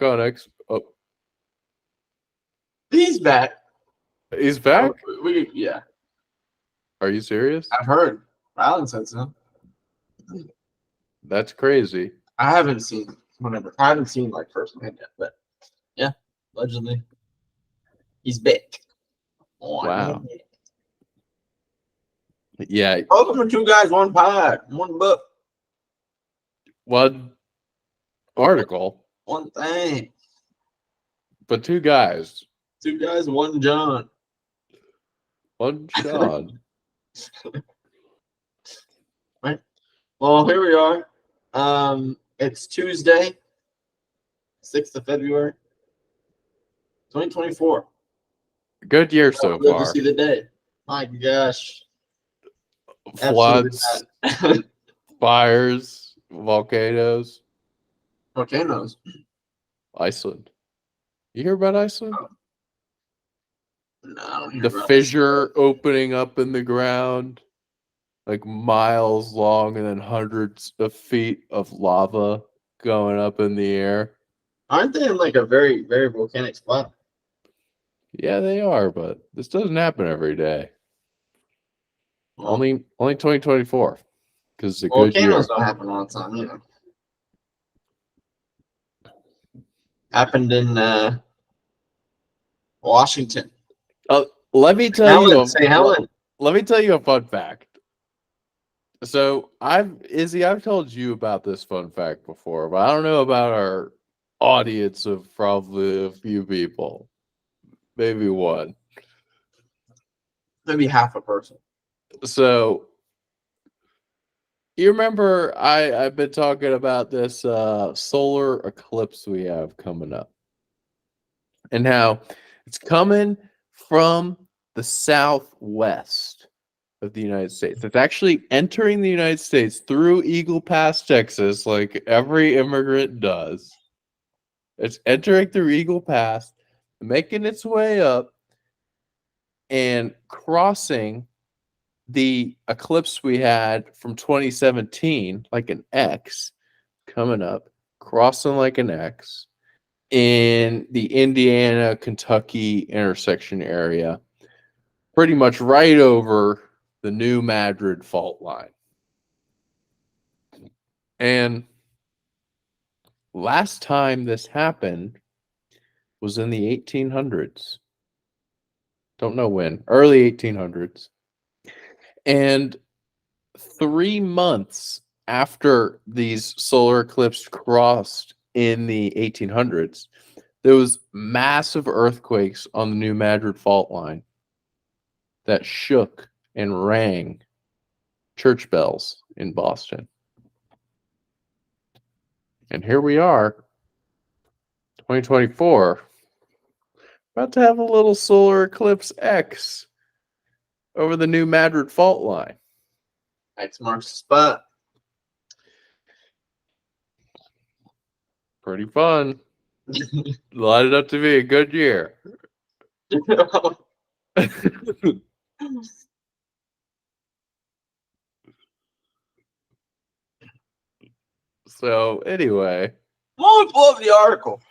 on X. Oh, He's back. he's back? Yeah, Are you serious? I've heard. Alan said so. That's crazy. I haven't seen I haven't seen like firsthand yet, but yeah, allegedly he's back. Wow. Yeah. Welcome to Two Guys, One Pod, one book, One article, one thing. but two guys. Two Guys, One John. One Sean. Right. Well, here we are. It's Tuesday, 6th of February, 2024. Good year so Good to far. see the day. My gosh. Floods, fires, volcanoes. Volcanoes. Iceland. You hear about Iceland? No, I don't hear The about fissure opening up in the ground, like miles long, and then hundreds of feet of lava going up in the air. Aren't they in like a very, very volcanic spot? Yeah, they are, but this doesn't happen every day. Well, Only 2024, because it's a good year. volcanoes don't happen all the time, you know. Happened in Washington. Let me tell you. St. Helen. Let me tell you a fun fact. So I've told you about this fun fact before, but I don't know about our audience of probably a few people, maybe one. Maybe half a person. So you remember I've been talking about this solar eclipse we have coming up, and how it's coming from the southwest of the United States. It's actually entering the United States through Eagle Pass, Texas, like every immigrant does. It's entering through Eagle Pass, making its way up, and crossing the eclipse we had from 2017, like an X, coming up, crossing like an X in the Indiana, Kentucky intersection area, pretty much right over the New Madrid fault line. And last time this happened was in the 1800s. Don't know when. Early 1800s. And 3 months after these solar eclipses crossed in the 1800s, there was massive earthquakes on the New Madrid fault line that shook and rang church bells in Boston. And here we are, 2024, about to have a little solar eclipse X over the New Madrid fault line. X marks the spot. Pretty fun. Lined up to be a good year. So anyway. We'll pull up the article.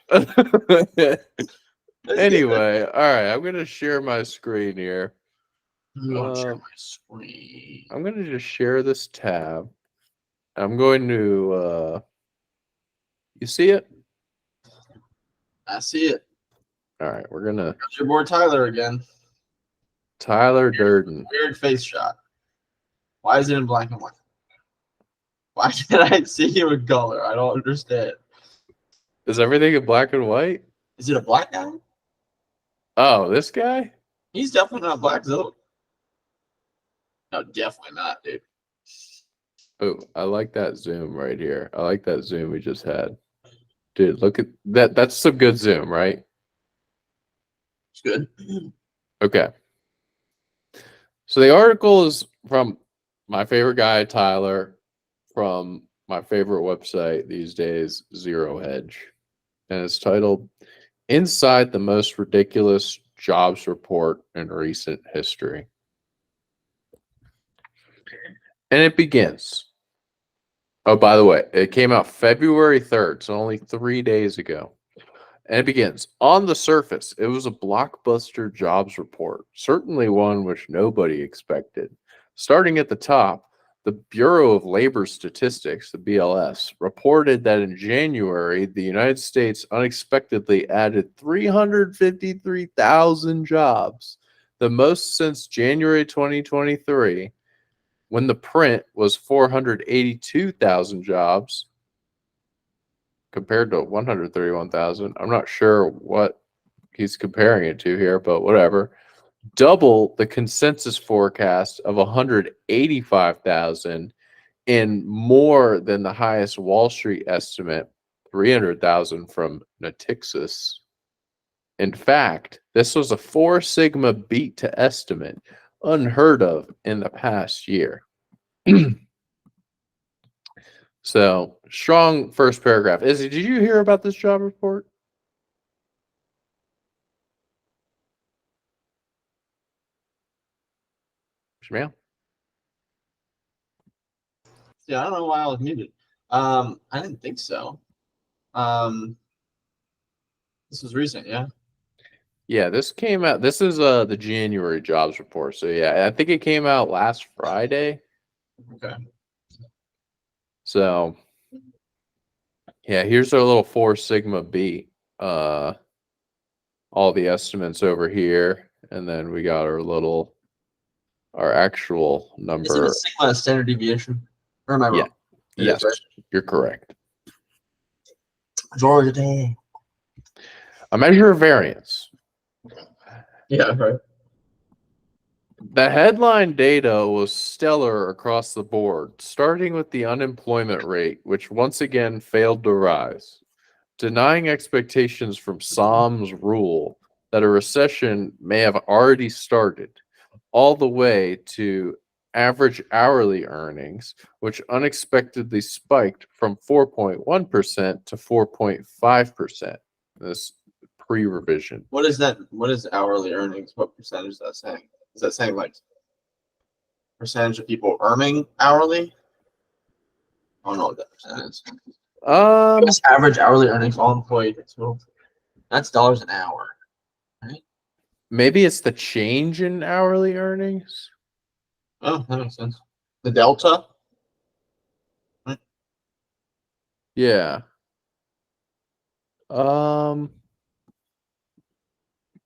Anyway, all right. I'm gonna share my screen here. Share my screen. I'm gonna just share this tab. I'm going to. You see it? I see it. All right, we're gonna. There's your boy Tyler again. Tyler Durden. Weird face shot. Why is it in black and white? Why can't I see you in color? I don't understand. Is everything in black and white? Is it a black guy? Oh, this guy? He's definitely not black, though. No, definitely not, dude. Oh, I like that zoom right here. I like that zoom we just had. Dude, look at that. That's some good zoom, right? It's good. Okay. So the article is from my favorite guy, Tyler, from my favorite website these days, Zero Hedge. And it's titled Inside the Most Ridiculous Jobs Report in Recent History. And it begins. Oh, by the way, it came out February 3rd, so only 3 days ago. And it begins, on the surface, it was a blockbuster jobs report, certainly one which nobody expected. Starting at the top, the Bureau of Labor Statistics, the BLS, reported that in January, the United States unexpectedly added 353,000 jobs, the most since January 2023, when the print was 482,000 jobs compared to 131,000. I'm not sure what he's comparing it to here, but whatever. Double the consensus forecast of 185,000 and more than the highest Wall Street estimate, 300,000 from Natixis. In fact, this was a 4 sigma beat to estimate, unheard of in the past year. So, strong first paragraph. Izzy, did you hear about this job report? Shmail? Yeah, I don't know why I was muted. I didn't think so. This was recent, yeah. Yeah, this came out. This is the January jobs report. So yeah, I think it came out last Friday. Okay. So yeah, here's our little 4 sigma B. All the estimates over here, and then we got our actual Isn't number. a sigma a standard deviation? Or am I Yeah. wrong? It Yes, is, right? you're correct. Georgia Day. A measure of variance. Yeah, right. The headline data was stellar across the board, starting with the unemployment rate, which once again failed to rise, denying expectations from Psalm's rule that a recession may have already started, all the way to average hourly earnings, which unexpectedly spiked from 4.1% to 4.5%. This pre-revision. What is that? What is hourly earnings? What percentage is that saying? Is that saying like percentage of people earning hourly? I don't know what that percent is. What's average hourly earnings all employed? So that's dollars an hour, right? Maybe it's the change in hourly earnings. Oh, that makes sense. The delta. Right? Yeah.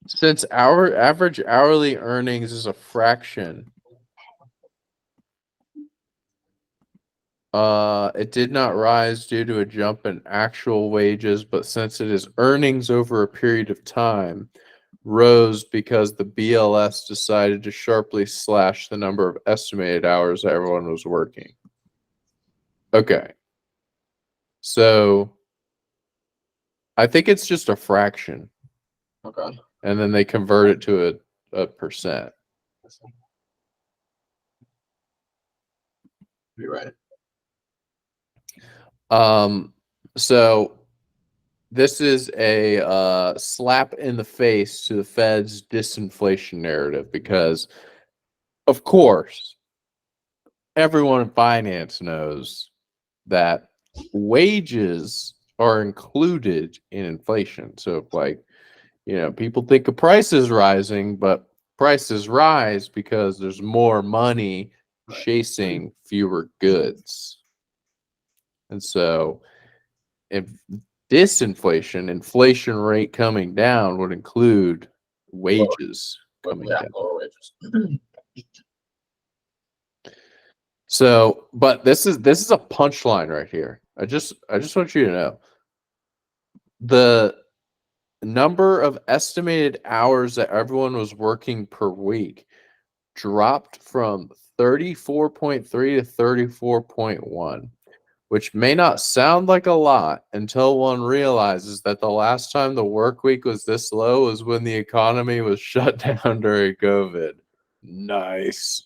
Since our average hourly earnings is a fraction, it did not rise due to a jump in actual wages, but since it is earnings over a period of time, rose because the BLS decided to sharply slash the number of estimated hours that everyone was working. Okay. So I think it's just a fraction. Okay. And then they convert it to a percent. You're right. So this is a slap in the face to the Fed's disinflation narrative because, of course, everyone in finance knows that wages are included in inflation. So, if, like, people think of prices rising, but prices rise because there's more money chasing fewer goods. And so, if disinflation, inflation rate coming down would include wages coming down. Lower wages. So, but this is a punchline right here. I just want you to know the number of estimated hours that everyone was working per week dropped from 34.3 to 34.1, which may not sound like a lot until one realizes that the last time the work week was this low was when the economy was shut down during COVID. Nice.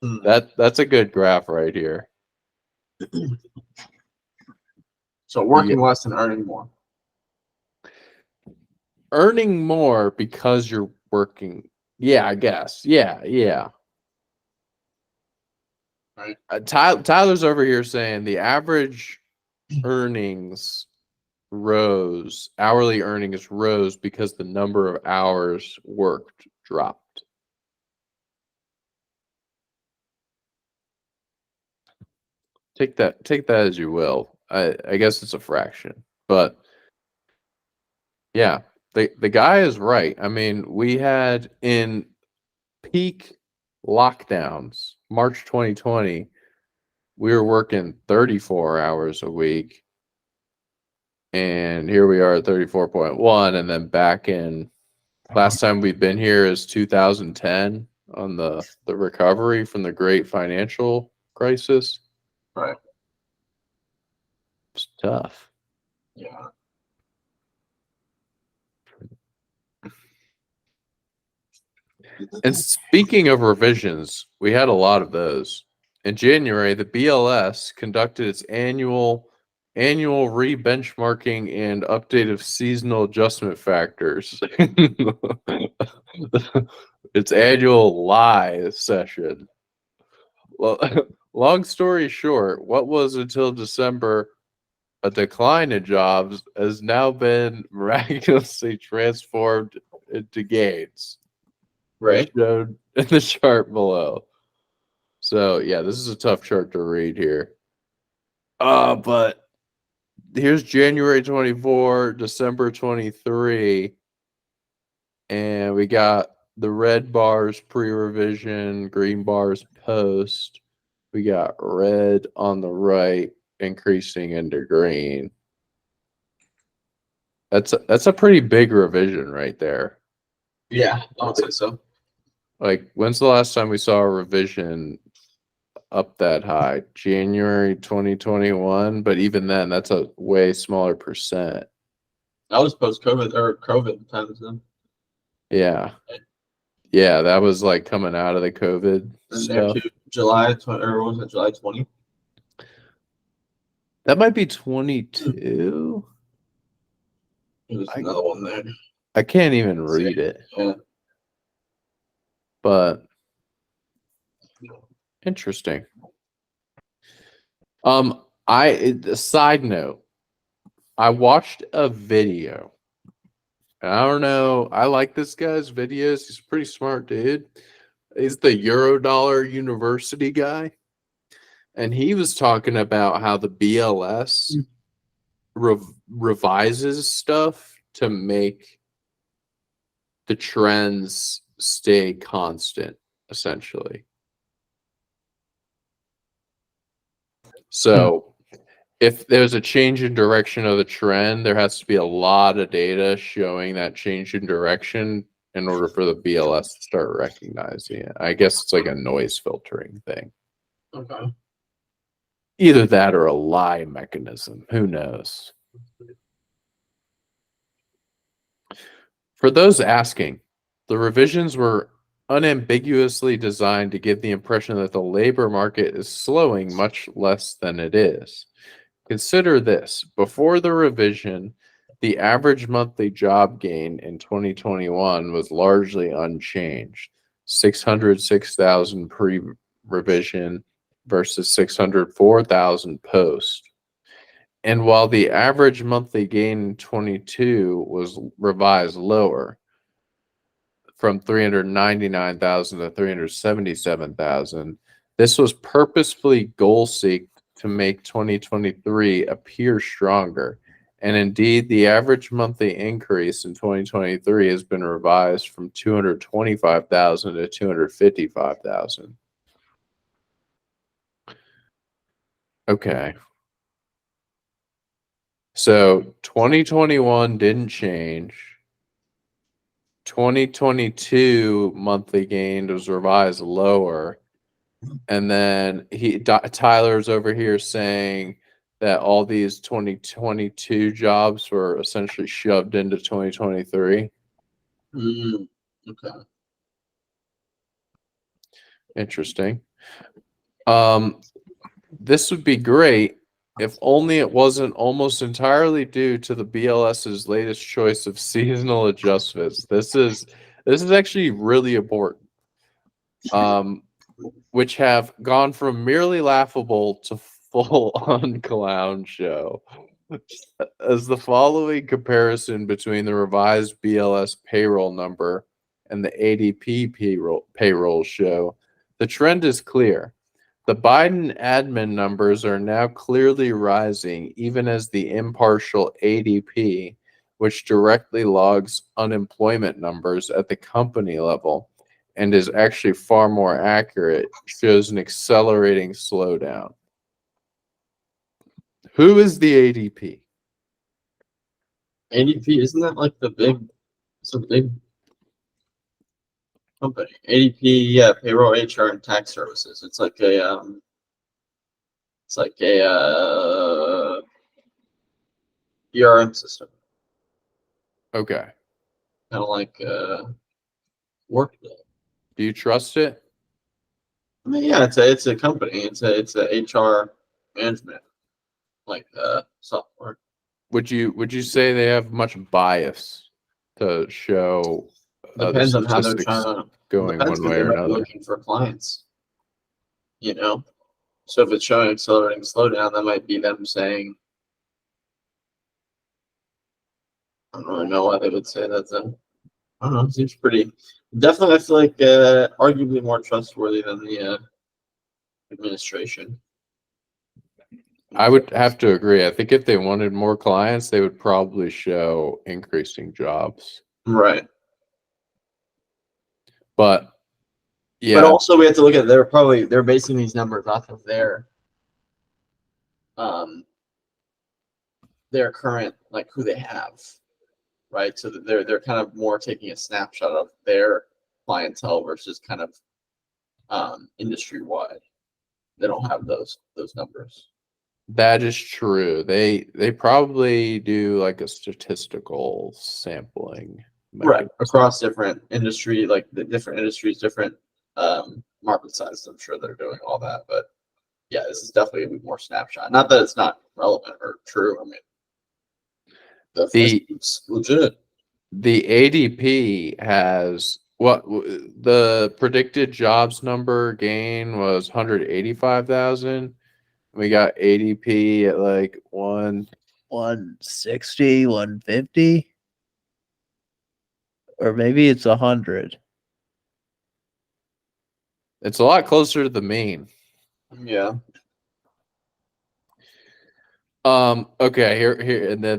That's a good graph right here. So working less and earning more. Earning more because you're working. Yeah, I guess. Yeah. Right. Tyler's over here saying the average earnings rose. Hourly earnings rose because the number of hours worked dropped. Take that as you will. I guess it's a fraction, but yeah, the guy is right. I mean, we had in peak lockdowns, March 2020, we were working 34 hours a week. And here we are at 34.1. And then back in last time we've been here is 2010 on the recovery from the great financial crisis. Right. It's tough. Yeah. And speaking of revisions, we had a lot of those. In January, the BLS conducted its annual re-benchmarking and update of seasonal adjustment factors. Its annual lie session. Well, long story short, what was until December a decline in jobs has now been miraculously transformed into gains. Right. Shown in the chart below. So yeah, this is a tough chart to read here. But here's January 24, December 23, and we got the red bars pre-revision, green bars post. We got red on the right increasing into green. That's a pretty big revision right there. Yeah, I would say so. Like, when's the last time we saw a revision up that high? January 2021, but even then, that's a way smaller percent. That was post COVID or COVID times then. Yeah. Yeah, that was like coming out of the COVID And there stuff. too, July 20, or what was it July 20? That might be 22. There's another one there. I can't even read it. Yeah. But interesting. A side note, I watched a video. And I don't know. I like this guy's videos. He's a pretty smart dude. He's the Eurodollar University guy. And he was talking about how the BLS revises stuff to make the trends stay constant, essentially. So if there's a change in direction of the trend, there has to be a lot of data showing that change in direction in order for the BLS to start recognizing it. I guess it's like a noise filtering thing. Okay. Either that or a lie mechanism. Who knows? For those asking, the revisions were unambiguously designed to give the impression that the labor market is slowing much less than it is. Consider this. Before the revision, the average monthly job gain in 2021 was largely unchanged, 606,000 pre-revision versus 604,000 post. And while the average monthly gain in 22 was revised lower from 399,000 to 377,000, this was purposefully goal-seeked to make 2023 appear stronger. And indeed, the average monthly increase in 2023 has been revised from 225,000 to 255,000. Okay. So 2021 didn't change. 2022 monthly gain was revised lower. And then Tyler's over here saying that all these 2022 jobs were essentially shoved into 2023. Okay. Interesting. This would be great if only it wasn't almost entirely due to the BLS's latest choice of seasonal adjustments. This is actually really important. Which have gone from merely laughable to full on clown show. As the following comparison between the revised BLS payroll number and the ADP payroll show, the trend is clear. The Biden admin numbers are now clearly rising, even as the impartial ADP, which directly logs unemployment numbers at the company level and is actually far more accurate, shows an accelerating slowdown. Who is the ADP? ADP, isn't that like it's a big company. ADP, yeah, payroll, HR, and tax services. It's like a ERM system, Okay. kind of like Workday. Do you trust it? I mean, yeah, it's a company. It's a HR management like software. Would you say they have much bias to show the Depends on how they're trying statistics to. going Depends one because way they or might be another? looking for clients. You know, so if it's showing accelerating slowdown, that might be them saying. I don't really know why they would say that then. I don't know. It seems pretty. Definitely, I feel like arguably more trustworthy than the administration. I would have to agree. I think if they wanted more clients, they would probably show increasing jobs. Right. But But yeah, also we have to look at they're basing these numbers off of um their current like who they have, right? So that they're kind of more taking a snapshot of their clientele versus kind of industry wide. They don't have those numbers. that is true. They probably do like a statistical sampling Right. mechanism. Across different industry, like the different industries, different market sizes. I'm sure they're doing all that, but yeah, this is definitely a more snapshot. Not that it's not relevant or true. I mean, it's legit. The ADP has the predicted jobs number gain was 185,000. We got ADP at like 160, 150, or maybe it's 100. It's a lot closer to the mean. Yeah. Okay,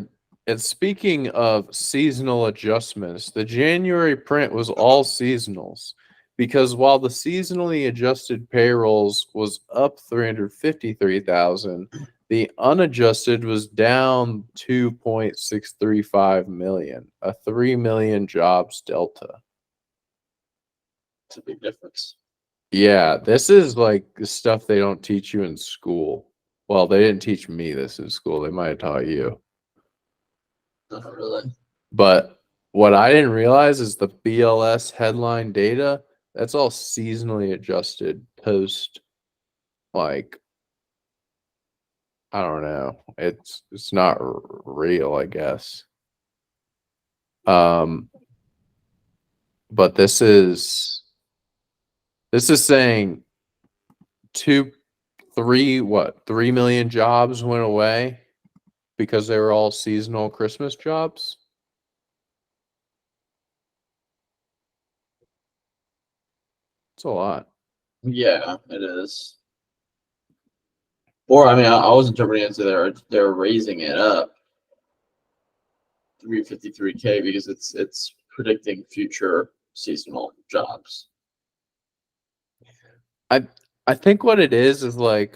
and speaking of seasonal adjustments, the January print was all seasonals because while the seasonally adjusted payrolls was up 353,000, the unadjusted was down 2.635 million, a 3 million jobs delta. It's a big difference. Yeah, this is like the stuff they don't teach you in school. Well, they didn't teach me this in school. They might have taught you. Not really. But what I didn't realize is the BLS headline data, that's all seasonally adjusted post, like, I don't know. It's not real, I guess. But this is saying 3 million jobs went away because they were all seasonal Christmas jobs. It's a lot. Yeah, it is. Or I mean, I was interpreting it to they're raising it up 353K because it's predicting future seasonal jobs. I think what it is like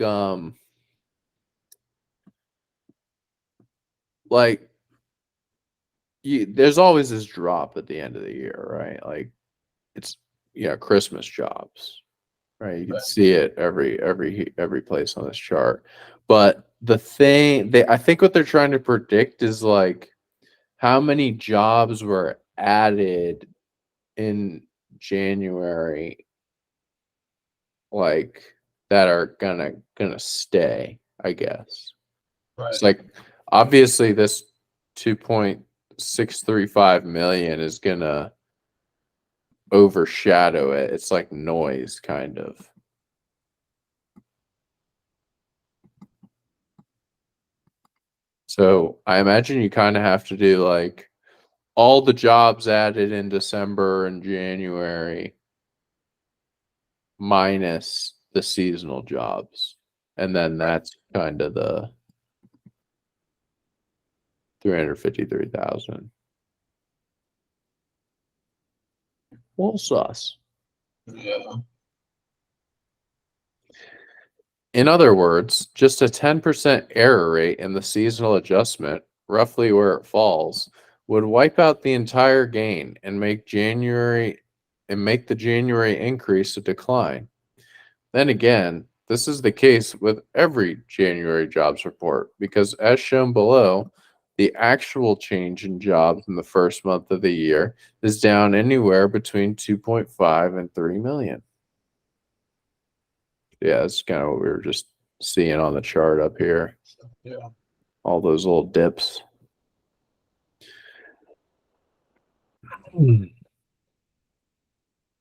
there's always this drop at the end of the year, right? Like it's Christmas jobs, right? You can see it every place on this chart. But the thing I think what they're trying to predict is like how many jobs were added in January, like that are gonna stay, I guess. Right. It's like obviously this 2.635 million is gonna overshadow it. It's like noise, kind of. So I imagine you kind of have to do like all the jobs added in December and January minus the seasonal jobs. And then that's kind of the 353,000. Well, sus. Yeah. In other words, just a 10% error rate in the seasonal adjustment, roughly where it falls, would wipe out the entire gain and make the January increase a decline. Then again, this is the case with every January jobs report because as shown below, the actual change in jobs in the first month of the year is down anywhere between 2.5 and 3 million. Yeah, that's kind of what we were just seeing on the chart up here. Yeah. All those little dips.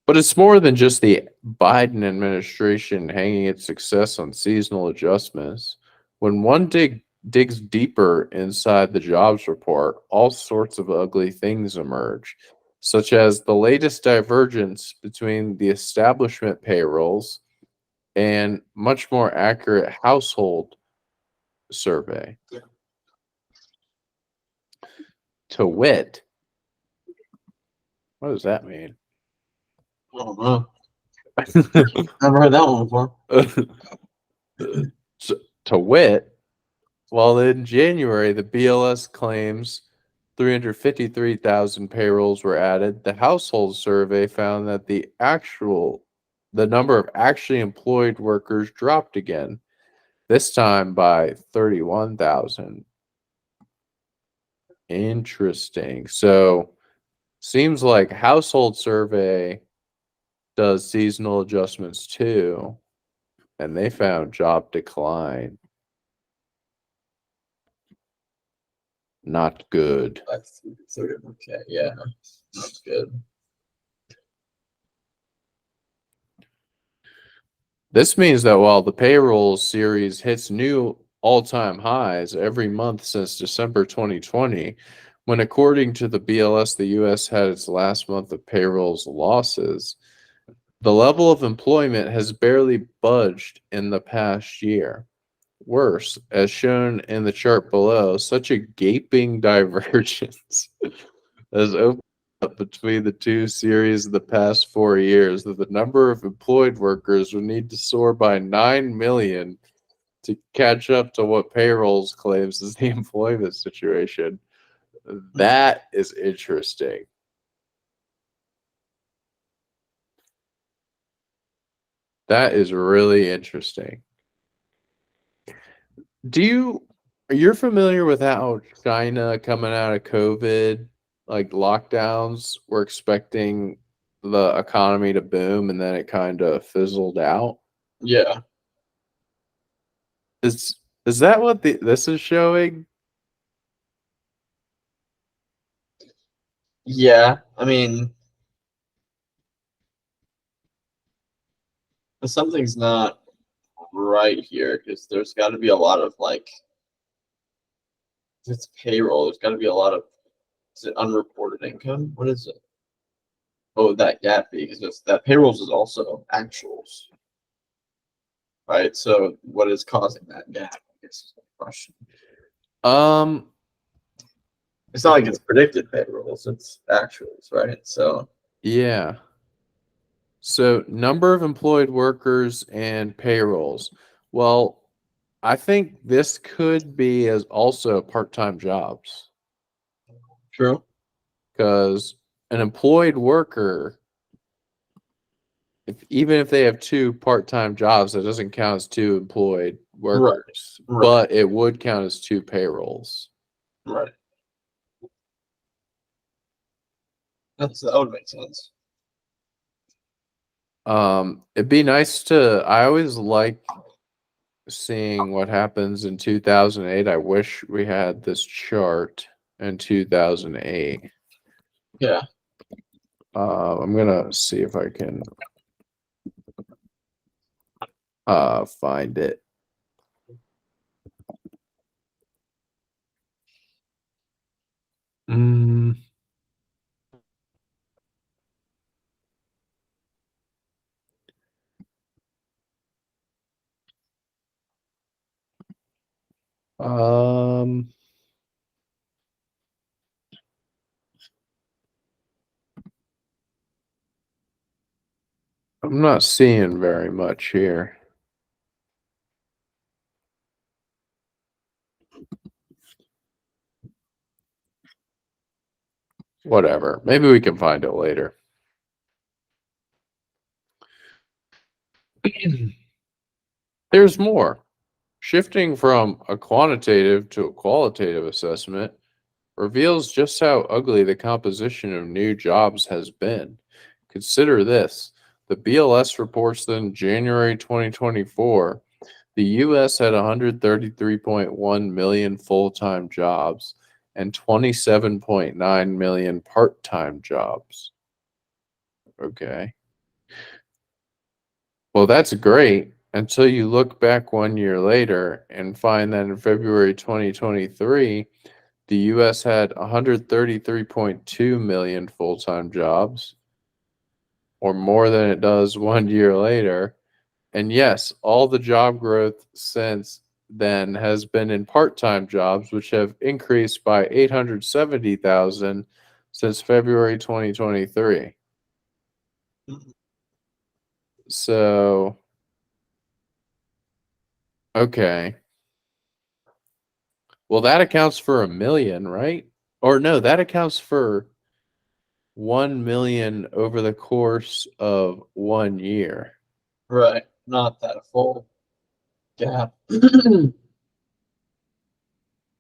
But it's more than just the Biden administration hanging its success on seasonal adjustments. When one digs deeper inside the jobs report, all sorts of ugly things emerge, such as the latest divergence between the establishment payrolls and much more accurate household survey. To wit, what does that mean? I don't know. Never heard that one before. To wit, well, in January, the BLS claims 353,000 payrolls were added. The household survey found that the number of actually employed workers dropped again, this time by 31,000. Interesting. So, seems like household survey does seasonal adjustments too, and they found job decline. Not good. Okay, yeah, that's good. This means that while the payroll series hits new all-time highs every month since December 2020, when according to the BLS, the U.S. had its last month of payrolls losses, the level of employment has barely budged in the past year. Worse, as shown in the chart below, such a gaping divergence has opened up between the two series of the past 4 years that the number of employed workers would need to soar by 9 million to catch up to what payrolls claims is the employment situation. That is interesting. That is really interesting. You're familiar with how China coming out of COVID, like lockdowns, were expecting the economy to boom and then it kind of fizzled out? Yeah, Is that what this is showing? yeah. I mean, something's not right here because there's got to be a lot of like, if it's payroll. There's got to be a lot of, is it unreported income? What is it? Oh, that gap because that payrolls is also actuals, right? So what is causing that gap? I guess is the question. Um, It's not like it's predicted payrolls; it's actuals, right? So yeah. So number of employed workers and payrolls. Well, I think this could be as also part-time jobs true. because an employed worker, even if they have two part-time jobs, that doesn't count as two employed workers, Right. but it would count as two payrolls. Right. That would make sense. It'd be nice to. I always like seeing what happens in 2008. I wish we had this chart in 2008. Yeah. I'm gonna see if I can find it. Um, I'm not seeing very much here. Whatever. Maybe we can find it later. There's more. Shifting from a quantitative to a qualitative assessment reveals just how ugly the composition of new jobs has been. Consider this. The BLS reports that in January 2024, the U.S. had 133.1 million full-time jobs and 27.9 million part-time jobs. Okay. Well, that's great until you look back 1 year later and find that in February 2023, the U.S. had 133.2 million full-time jobs, or more than it does 1 year later. And yes, all the job growth since then has been in part-time jobs, which have increased by 870,000 since February 2023. So, okay. Well, that accounts for a million, right? Or no, that accounts for 1 million over the course of 1 year. Right. Not that full gap. But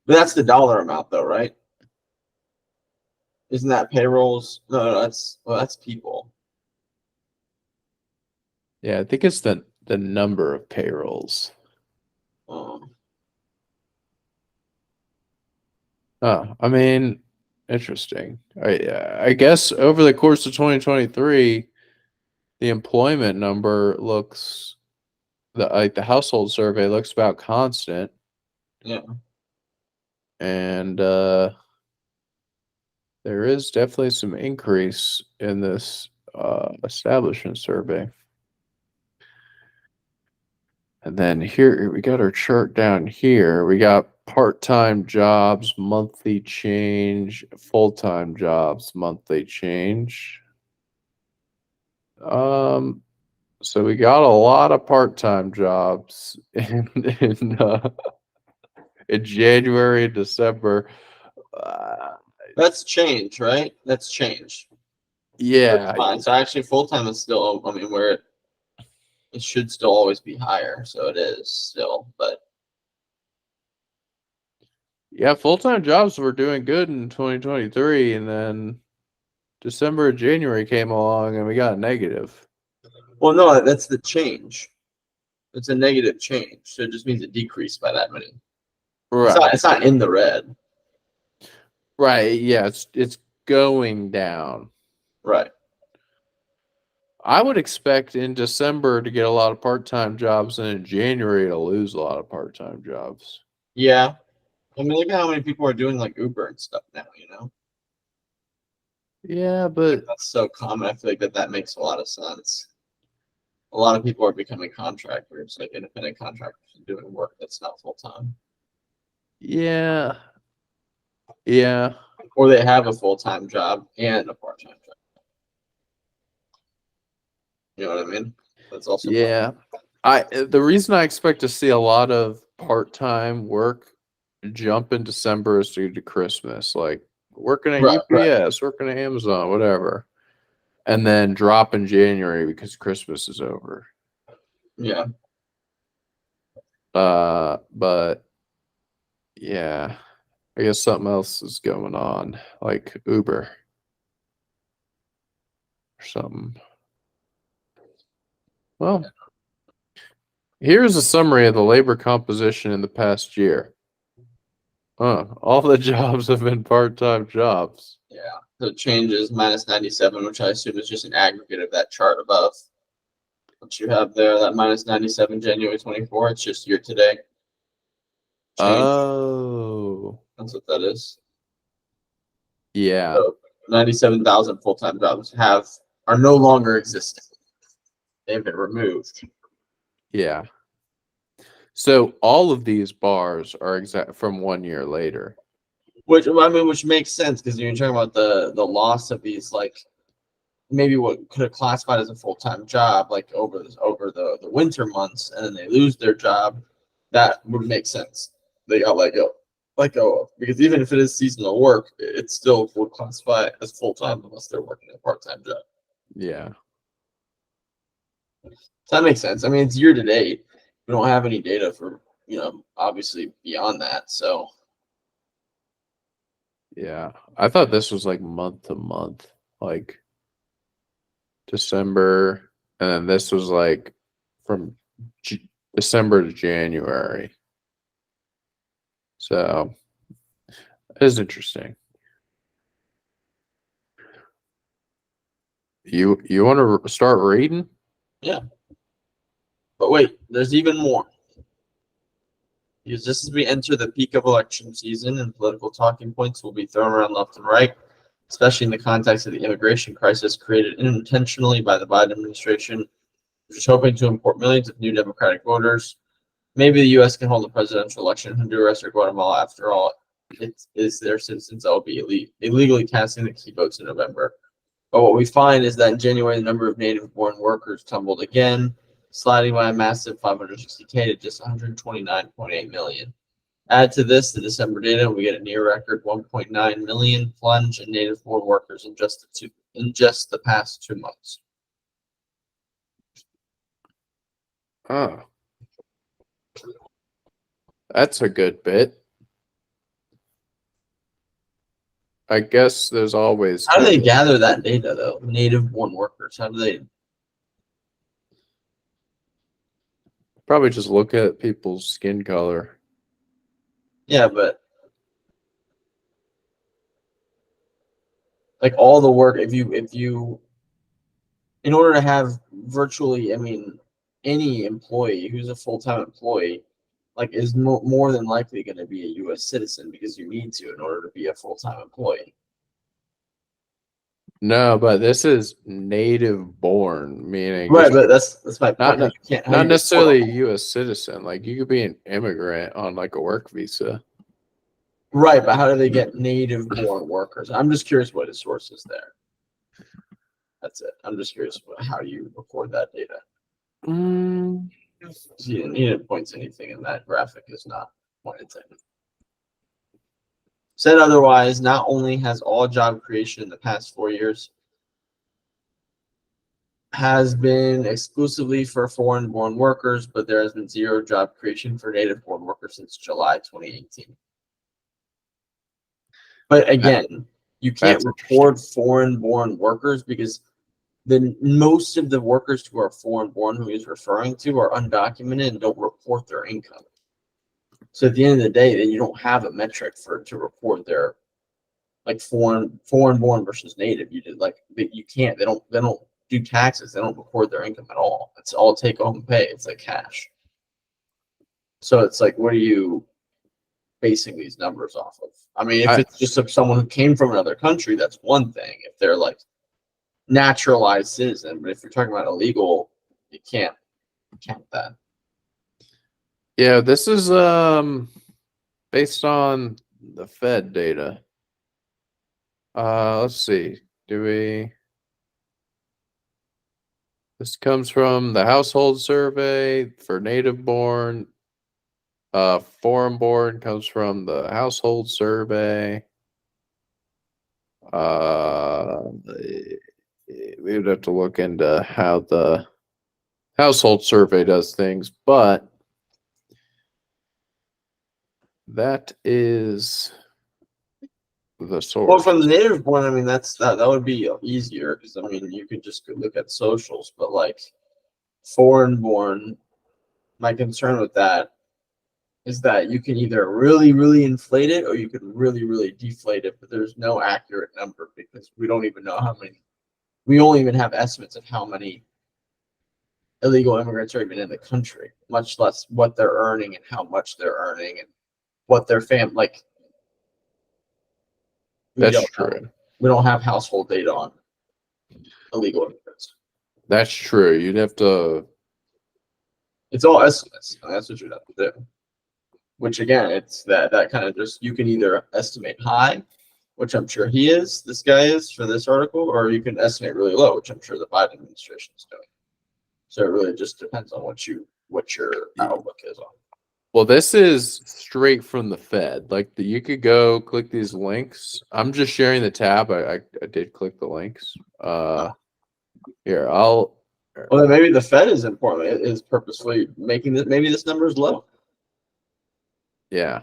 that's the dollar amount, though, right? Isn't that payrolls? No, that's people. Yeah, I think it's the number of payrolls. Um, Oh, I mean, interesting. I guess over the course of 2023, the employment number looks the household survey looks about constant, yeah. and there is definitely some increase in this establishment survey. And then here we got our chart down here. We got part-time jobs, monthly change, full-time jobs, monthly change. So we got a lot of part-time jobs in January and December. Uh, That's change, right? That's change. That's yeah, fine. So actually, full time is still. I mean, where it should still always be higher, so it is still. But yeah, full-time jobs were doing good in 2023, and then December and January came along and we got negative. well, no, that's the change. It's a negative change, so it just means it decreased by that many. It's not. Right. It's not in the red. Right. Yeah, it's going down. Right. I would expect in December to get a lot of part-time jobs and in January to lose a lot of part-time jobs. Yeah. I mean, look at how many people are doing like Uber and stuff now. You know, Yeah, but that's so common. I feel like that makes a lot of sense. A lot of people are becoming contractors, like independent contractors, and doing work that's not full time, yeah. Yeah. or they have a full time job and a part time job. You know what I mean? That's also Yeah. The reason I expect to see a lot of part-time work jump in December is due to Christmas, like working at right. Right. UPS, working at Amazon, whatever. And then drop in January because Christmas is over. Yeah. But yeah, I guess something else is going on, like Uber or something. Well, here's a summary of the labor composition in the past year. All the jobs have been part-time jobs. Yeah. So it changes minus 97, which I assume is just an aggregate of that chart above. What you have there, that minus 97 January 24, it's just year to date. Change. Oh, That's what that is. yeah, So 97,000 full time jobs are no longer existing. They've been removed. yeah. So all of these bars are exact from 1 year later. Which makes sense because you're talking about the loss of these like maybe what could have classified as a full-time job like over the winter months, and then they lose their job. That would make sense. They got let go of, because even if it is seasonal work, it still would classify as full-time unless they're working a part-time job. Yeah. So that makes sense. I mean, it's year to date. We don't have any data for obviously beyond that. So Yeah. I thought this was like month to month, like December, and then this was like from December to January. So it is interesting. You want to start reading? yeah, but wait, there's even more. Because just as we enter the peak of election season and political talking points will be thrown around left and right, especially in the context of the immigration crisis created unintentionally by the Biden administration, which is hoping to import millions of new Democratic voters. Maybe the U.S. can hold a presidential election in Honduras or Guatemala. After all, it is their citizens that will be illegally casting the key votes in November. But what we find is that in January, the number of native-born workers tumbled again, sliding by a massive 560K to just 129.8 million. Add to this the December data, and we get a near record 1.9 million plunge in native-born workers in just the past 2 months. Oh, that's a good bit. I guess there's always How do they kind of gather that data, though? Native-born workers. How do they? probably just look at people's skin color. Yeah, but like all the work, if you in order to have virtually, I mean, any employee who's a full-time employee, like is more than likely going to be a U.S. citizen because you need to in order to be a full-time employee. No, but this is native born, meaning Right, just but that's my point. not You can't. How do not you report necessarily on a that? U.S. citizen. Like you could be an immigrant on like a work visa. Right, but how do they get native-born workers? I'm just curious what his source is there. That's it. I'm just curious how you record that data. Mm, He didn't point to anything in that graphic. Is not pointed to anything. Said otherwise, not only has all job creation in the past 4 years has been exclusively for foreign-born workers, but there has been zero job creation for native-born workers since July 2018. But that, again, you can't that's interesting. record foreign-born workers because then most of the workers who are foreign-born who he's referring to are undocumented and don't report their income. So at the end of the day, then you don't have a metric to report their like foreign-born versus native. You did like you can't. They don't do taxes. They don't record their income at all. It's all take-home pay. It's like cash. So it's like, what are you basing these numbers off of? I mean, if I it's just of someone who came from another country, that's one thing. If they're like naturalized citizen, but if you're talking about illegal, you can't count that. yeah, this is based on the Fed data. Let's see. Do we? This comes from the household survey for native born. Foreign born comes from the household survey. We would have to look into how the household survey does things, but that is the Well, source. from the native born, I mean, that would be easier because I mean, you could just look at socials, but like foreign born, my concern with that is that you can either really, really inflate it or you can really, really deflate it, but there's no accurate number because we don't even know how many. We only even have estimates of how many illegal immigrants are even in the country, much less what they're earning and how much they're earning and what their like. We That's don't know. true. We don't have household data on illegal immigrants. That's true. You'd have to It's all estimates. And that's what you'd have to do. Which again, it's that kind of just, you can either estimate high, which I'm sure this guy is for this article, or you can estimate really low, which I'm sure the Biden administration is doing. So it really just depends on what your outlook is on. Well, this is straight from the Fed. Like you could go click these links. I'm just sharing the tab. I did click the links. Here, Well, then maybe the Fed is important. It is purposely making this. Maybe this number is low. Yeah,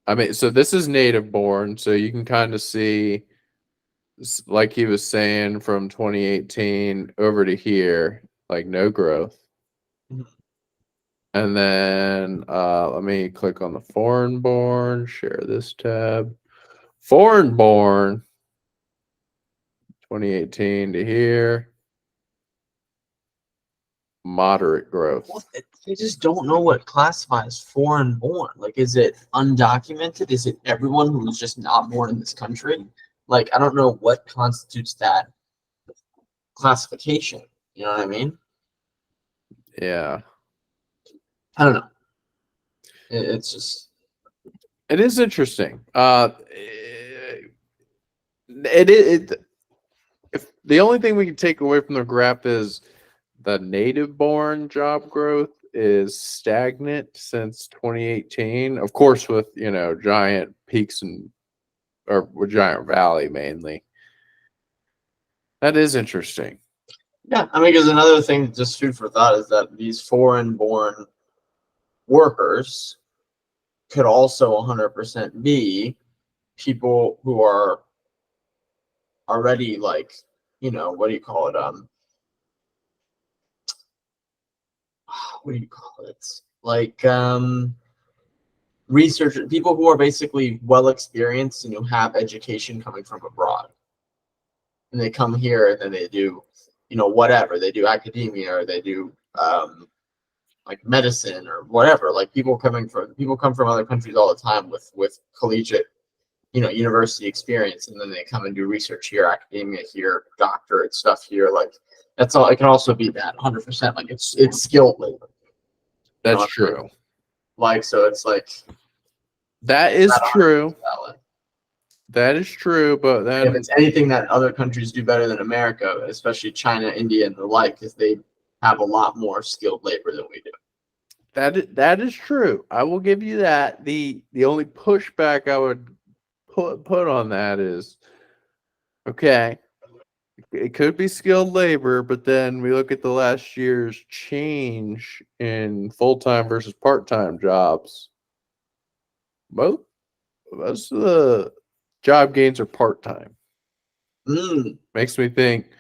I mean, so this is native born, so you can kind of see, like he was saying, from 2018 over to here, like no growth. And then let me click on the foreign born, share this tab. Foreign born, 2018 to here, moderate growth. Well, they just don't know what classifies foreign born. Like, is it undocumented? Is it everyone who's just not born in this country? Like, I don't know what constitutes that classification. You know what I mean? Yeah. I don't know. It's just. It is interesting. If the only thing we can take away from the graph is the native born job growth is stagnant since 2018, of course, with giant peaks or giant valley mainly. That is interesting. Yeah, I mean, because another thing, just food for thought, is that these foreign-born workers could also 100% be people who are already like, what do you call it? What do you call it? Like researchers, people who are basically well experienced and who have education coming from abroad, and they come here and then they do, whatever they do, academia, or they do like medicine or whatever. Like people come from other countries all the time with collegiate, university experience, and then they come and do research here, academia here, doctorate stuff here. Like that's all. It can also be that 100%. Like it's skilled labor. That's true. Like, so it's like that is true. That is true, but then if it's anything that other countries do better than America, especially China, India, and the like, is they have a lot more skilled labor than we do. That is true. I will give you that. The only pushback I would put on that is, okay, it could be skilled labor, but then we look at the last year's change in full-time versus part-time jobs. Most of the job gains are part-time. Makes me think.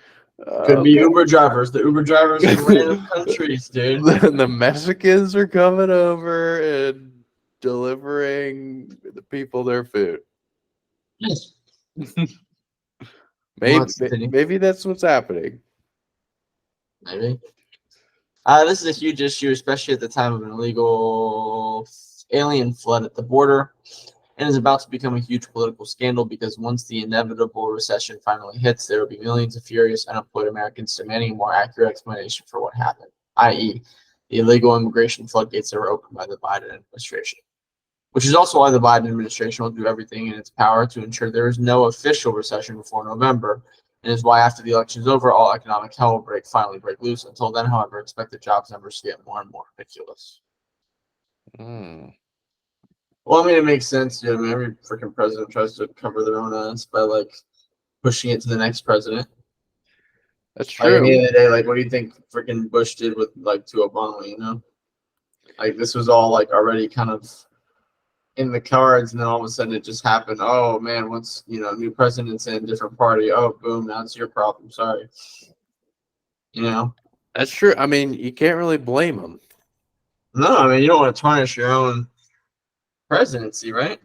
Could be Uber drivers. The Uber drivers in random countries, dude. The Mexicans are coming over and delivering the people their food. Yes. Maybe that's what's happening. Maybe. This is a huge issue, especially at the time of an illegal alien flood at the border, and is about to become a huge political scandal because once the inevitable recession finally hits, there will be millions of furious, unemployed Americans demanding a more accurate explanation for what happened, i.e., the illegal immigration floodgates that were opened by the Biden administration. Which is also why the Biden administration will do everything in its power to ensure there is no official recession before November, and is why after the election is over, all economic hell will finally break loose. Until then, however, expect the jobs numbers to get more and more ridiculous. Well, I mean, it makes sense. I mean, every freaking president tries to cover their own ass by like pushing it to the next president. That's true. Like, at the end of the day, like, what do you think freaking Bush did with to Obama? Like this was all like already kind of in the cards, and then all of a sudden it just happened. Oh man, once new president's in a different party, oh boom, now it's your problem. Sorry. That's true. I mean, you can't really blame them. No, I mean you don't want to tarnish your own presidency, right?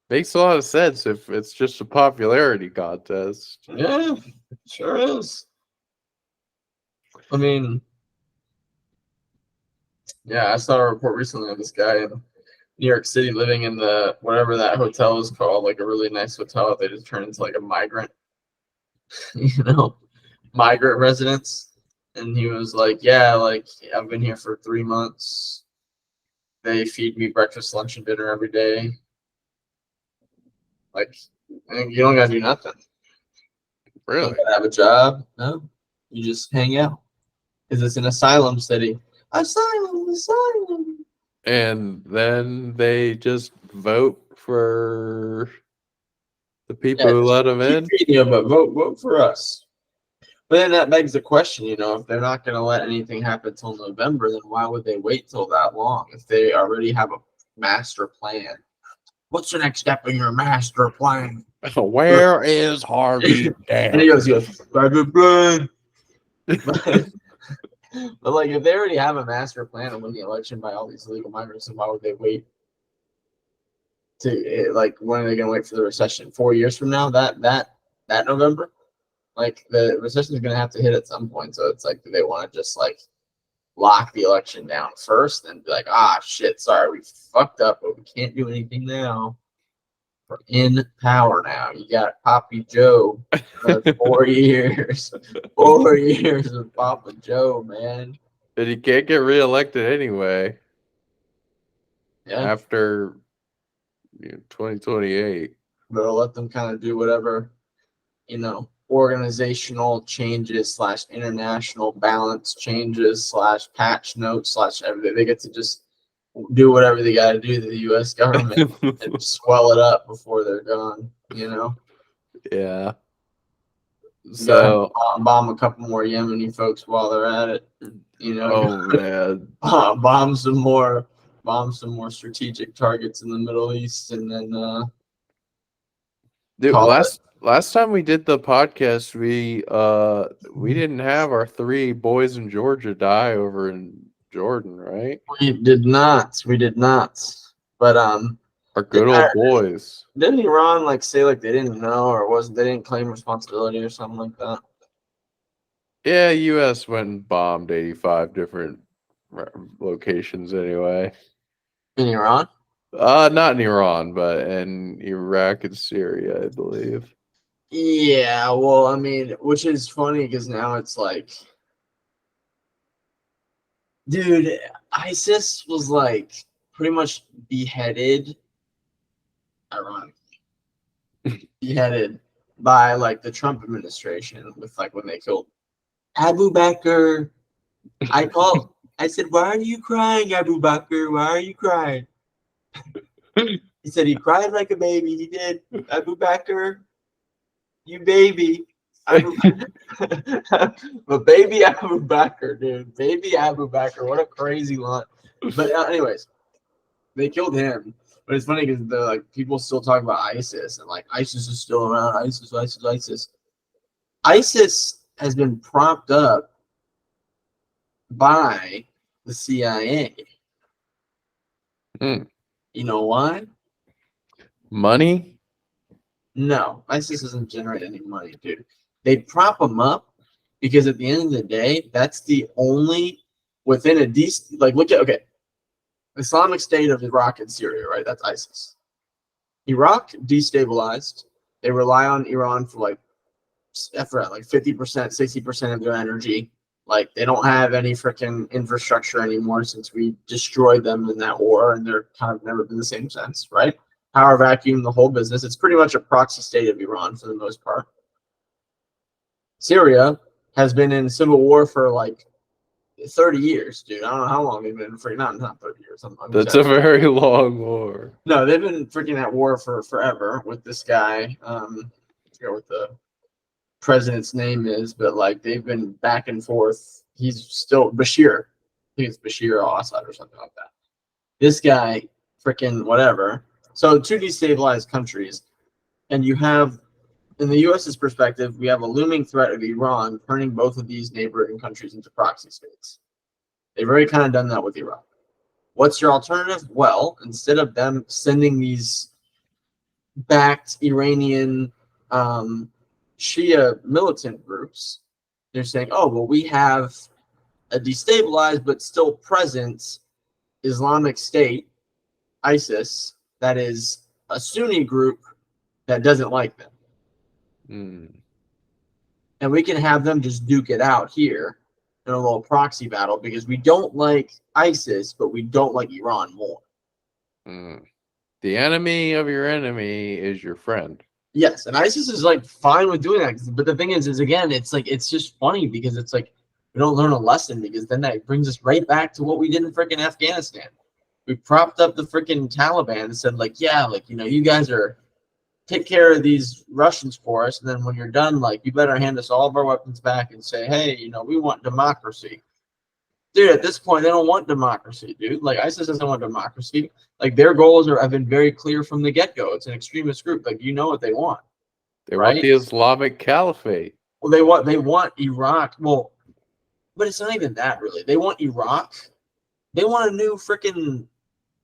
Makes a lot of sense if it's just a popularity contest. Yeah, sure is. I mean, yeah, I saw a report recently on this guy in New York City living in the whatever that hotel is called, like a really nice hotel. They just turned into like a migrant, migrant residence. And he was like, yeah, like I've been here for 3 months. They feed me breakfast, lunch, and dinner every day. Like, you don't gotta do nothing. You don't Really? gotta have a job. No, you just hang out because it's an asylum city. Asylum. And then they just vote for the people Yeah, who just let them keep in. feeding you, but vote for us. But then that begs the question, if they're not going to let anything happen till November, then why would they wait till that long if they already have a master plan? What's the next step in your master plan? Where is Harvey And Dent? he goes, private plan. But, but like, if they already have a master plan and win the election by all these illegal migrants, then why would they wait to like? When are they going to wait for the recession? 4 years from now? That November? Like the recession is going to have to hit at some point. So it's like, do they want to just like lock the election down first and be like, shit, sorry, we fucked up, but we can't do anything now. We're in power now. You got Poppy Joe. 4 years. 4 years of Papa Joe, man. And he can't get reelected anyway Yeah. after 2028. But I'll let them kind of do whatever, organizational changes / international balance changes / patch notes / everything. They get to just do whatever they got to do to the U.S. government and swell it up before they're gone. Yeah. Go ahead So, and bomb a couple more Yemeni folks while they're at it. oh man, bomb some more strategic targets in the Middle East, and then dude, call it. last time we did the podcast, we didn't have our 3 boys in Georgia die over in Jordan, right? We did not. But Our good old boys. didn't Iran like say like they didn't know or wasn't they didn't claim responsibility or something like that? Yeah, U.S. went and bombed 85 different locations anyway. In Iran? Not in Iran, but in Iraq and Syria, I believe. Yeah, well, I mean, which is funny because now it's like, dude, ISIS was like pretty much beheaded, ironically, beheaded by like the Trump administration with like when they killed Abu Bakr. I said, why are you crying, Abu Bakr? Why are you crying? He said he cried like a baby. He did. Abu Bakr, you baby. Abu but baby Abu Bakr, dude. Baby Abu Bakr. What a crazy line. But anyways, they killed him. But it's funny because the like people still talk about ISIS and like ISIS is still around. ISIS has been propped up by the CIA. Hmm. You know why? Money? No, ISIS doesn't generate any money, dude. They prop them up because at the end of the day, that's the only within a decent like look at okay, Islamic State of Iraq and Syria, right? That's ISIS. Iraq destabilized. They rely on Iran for like 50%, 60% of their energy. Like they don't have any freaking infrastructure anymore since we destroyed them in that war, and they're kind of never been the same since, right? Power vacuum, the whole business. It's pretty much a proxy state of Iran for the most part. Syria has been in civil war for like 30 years, dude. I don't know how long they've been freaking not 30 years. That's a very long war. No, they've been freaking at war for forever with this guy. I forget what the president's name is, but like they've been back and forth. He's still Bashir. I think it's Bashir al-Assad or something like that. This guy, freaking whatever. So 2 destabilized countries, and you have, in the U.S.'s perspective, we have a looming threat of Iran turning both of these neighboring countries into proxy states. They've already kind of done that with Iraq. What's your alternative? Well, instead of them sending these backed Iranian Shia militant groups, they're saying, oh, well, we have a destabilized but still present Islamic State, ISIS, that is a Sunni group that doesn't like them. Mm. And we can have them just duke it out here. in a little proxy battle because we don't like ISIS, but we don't like Iran more. The enemy of your enemy is your friend. Yes, and ISIS is like fine with doing that, but the thing is again, it's like it's just funny because it's like we don't learn a lesson because then that brings us right back to what we did in freaking Afghanistan. We propped up the freaking Taliban and said like, yeah, like you guys are take care of these Russians for us, and then when you're done, like you better hand us all of our weapons back and say, hey, we want democracy. Dude, at this point, they don't want democracy, dude. Like ISIS doesn't want democracy. Like their goals have been very clear from the get-go. It's an extremist group. Like what they want. They want the Islamic Caliphate. Well, they want Iraq. Well, but it's not even that really. They want Iraq. They want a new freaking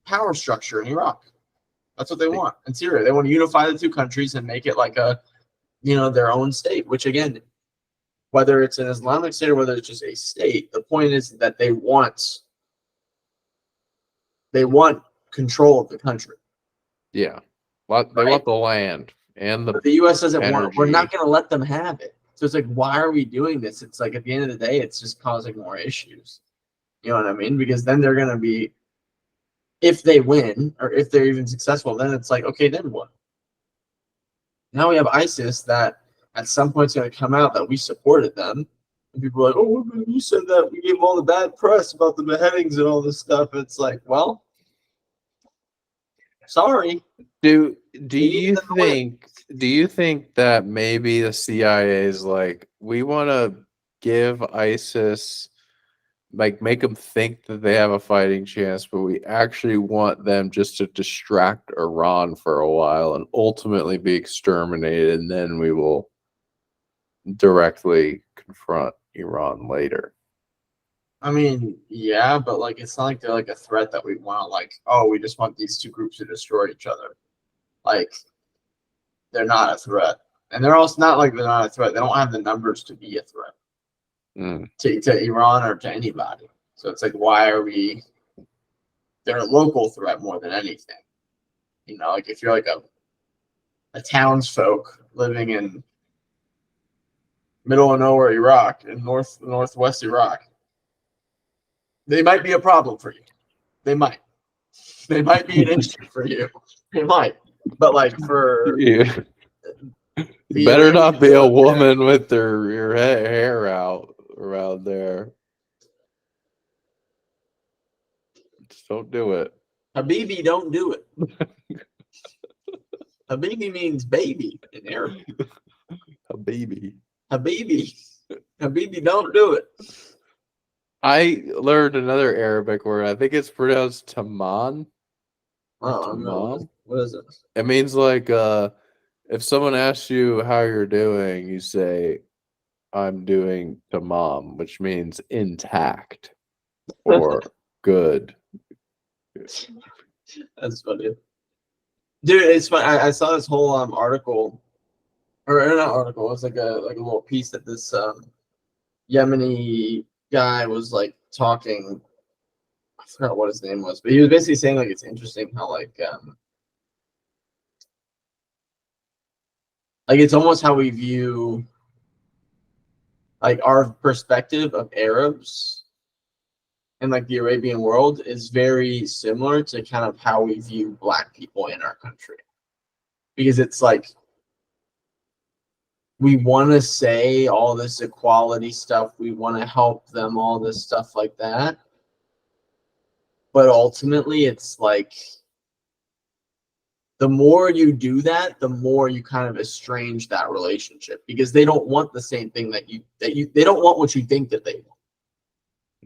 power structure in Iraq. That's what they want. In Syria, they want to unify the two countries and make it like a, their own state. Which again, whether it's an Islamic state or whether it's just a state, the point is that they want control of the country. Yeah, they want the land and but the U.S. doesn't energy. want. We're not going to let them have it. So it's like, why are we doing this? It's like at the end of the day, it's just causing more issues. You know what I mean? Because then they're going to be, if they win or if they're even successful, then it's like, okay, then what? Now we have ISIS that at some point is going to come out that we supported them. And people are like, oh, you said that we gave them all the bad press about the beheadings and all this stuff. It's like, well, sorry. Do you think that maybe the CIA is like, we want to give ISIS, like make them think that they have a fighting chance, but we actually want them just to distract Iran for a while and ultimately be exterminated, and then we will directly confront Iran later? I mean, yeah, but like it's not like they're like a threat that we want, like, oh, we just want these two groups to destroy each other. Like, they're not a threat. And they're also not like they're not a threat. They don't have the numbers to be a threat to Iran or to anybody. So it's like, why are we? They're a local threat more than anything. Like if you're like a townsfolk living in middle of nowhere Iraq, in northwest Iraq, they might be a problem for you. They might be an issue for you. They might. But like for better not be a woman with your hair out around there. Just don't do it. Habibi, don't do it. Habibi means baby in Arabic. Habibi, don't do it. I learned another Arabic word. I think it's pronounced taman. Oh, no. What is it? It means like if someone asks you how you're doing, you say, I'm doing tamam, which means intact or good. That's funny. Dude, it's fun. I saw this whole article, or not article, it's like a little piece that this Yemeni guy was like talking. I forgot what his name was, but he was basically saying like it's interesting how like it's almost how we view like our perspective of Arabs and like the Arabian world is very similar to kind of how we view Black people in our country, because it's like we want to say all this equality stuff, we want to help them, all this stuff like that, but ultimately it's like the more you do that, the more you kind of estrange that relationship, because they don't want the same thing that they don't want what you think that they want.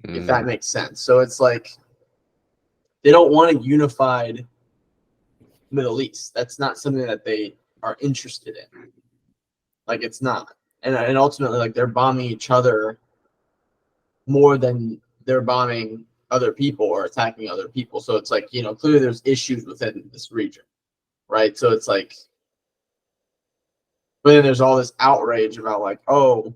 If that makes sense. So it's like they don't want a unified Middle East. That's not something that they are interested in. Like it's not. And ultimately like they're bombing each other more than they're bombing other people or attacking other people. So it's like, clearly there's issues within this region. Right? So it's like, but then there's all this outrage about like, oh,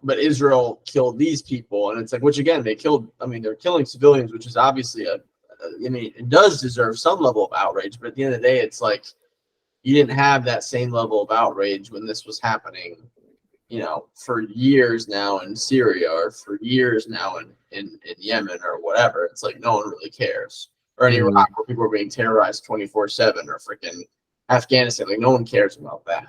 but Israel killed these people, and it's like, which again, they're killing civilians, which is obviously it does deserve some level of outrage, but at the end of the day, it's like you didn't have that same level of outrage when this was happening, for years now in Syria or for years now in Yemen or whatever. It's like no one really cares. Or in Iraq where people are being terrorized 24/7 or freaking Afghanistan. Like no one cares about that.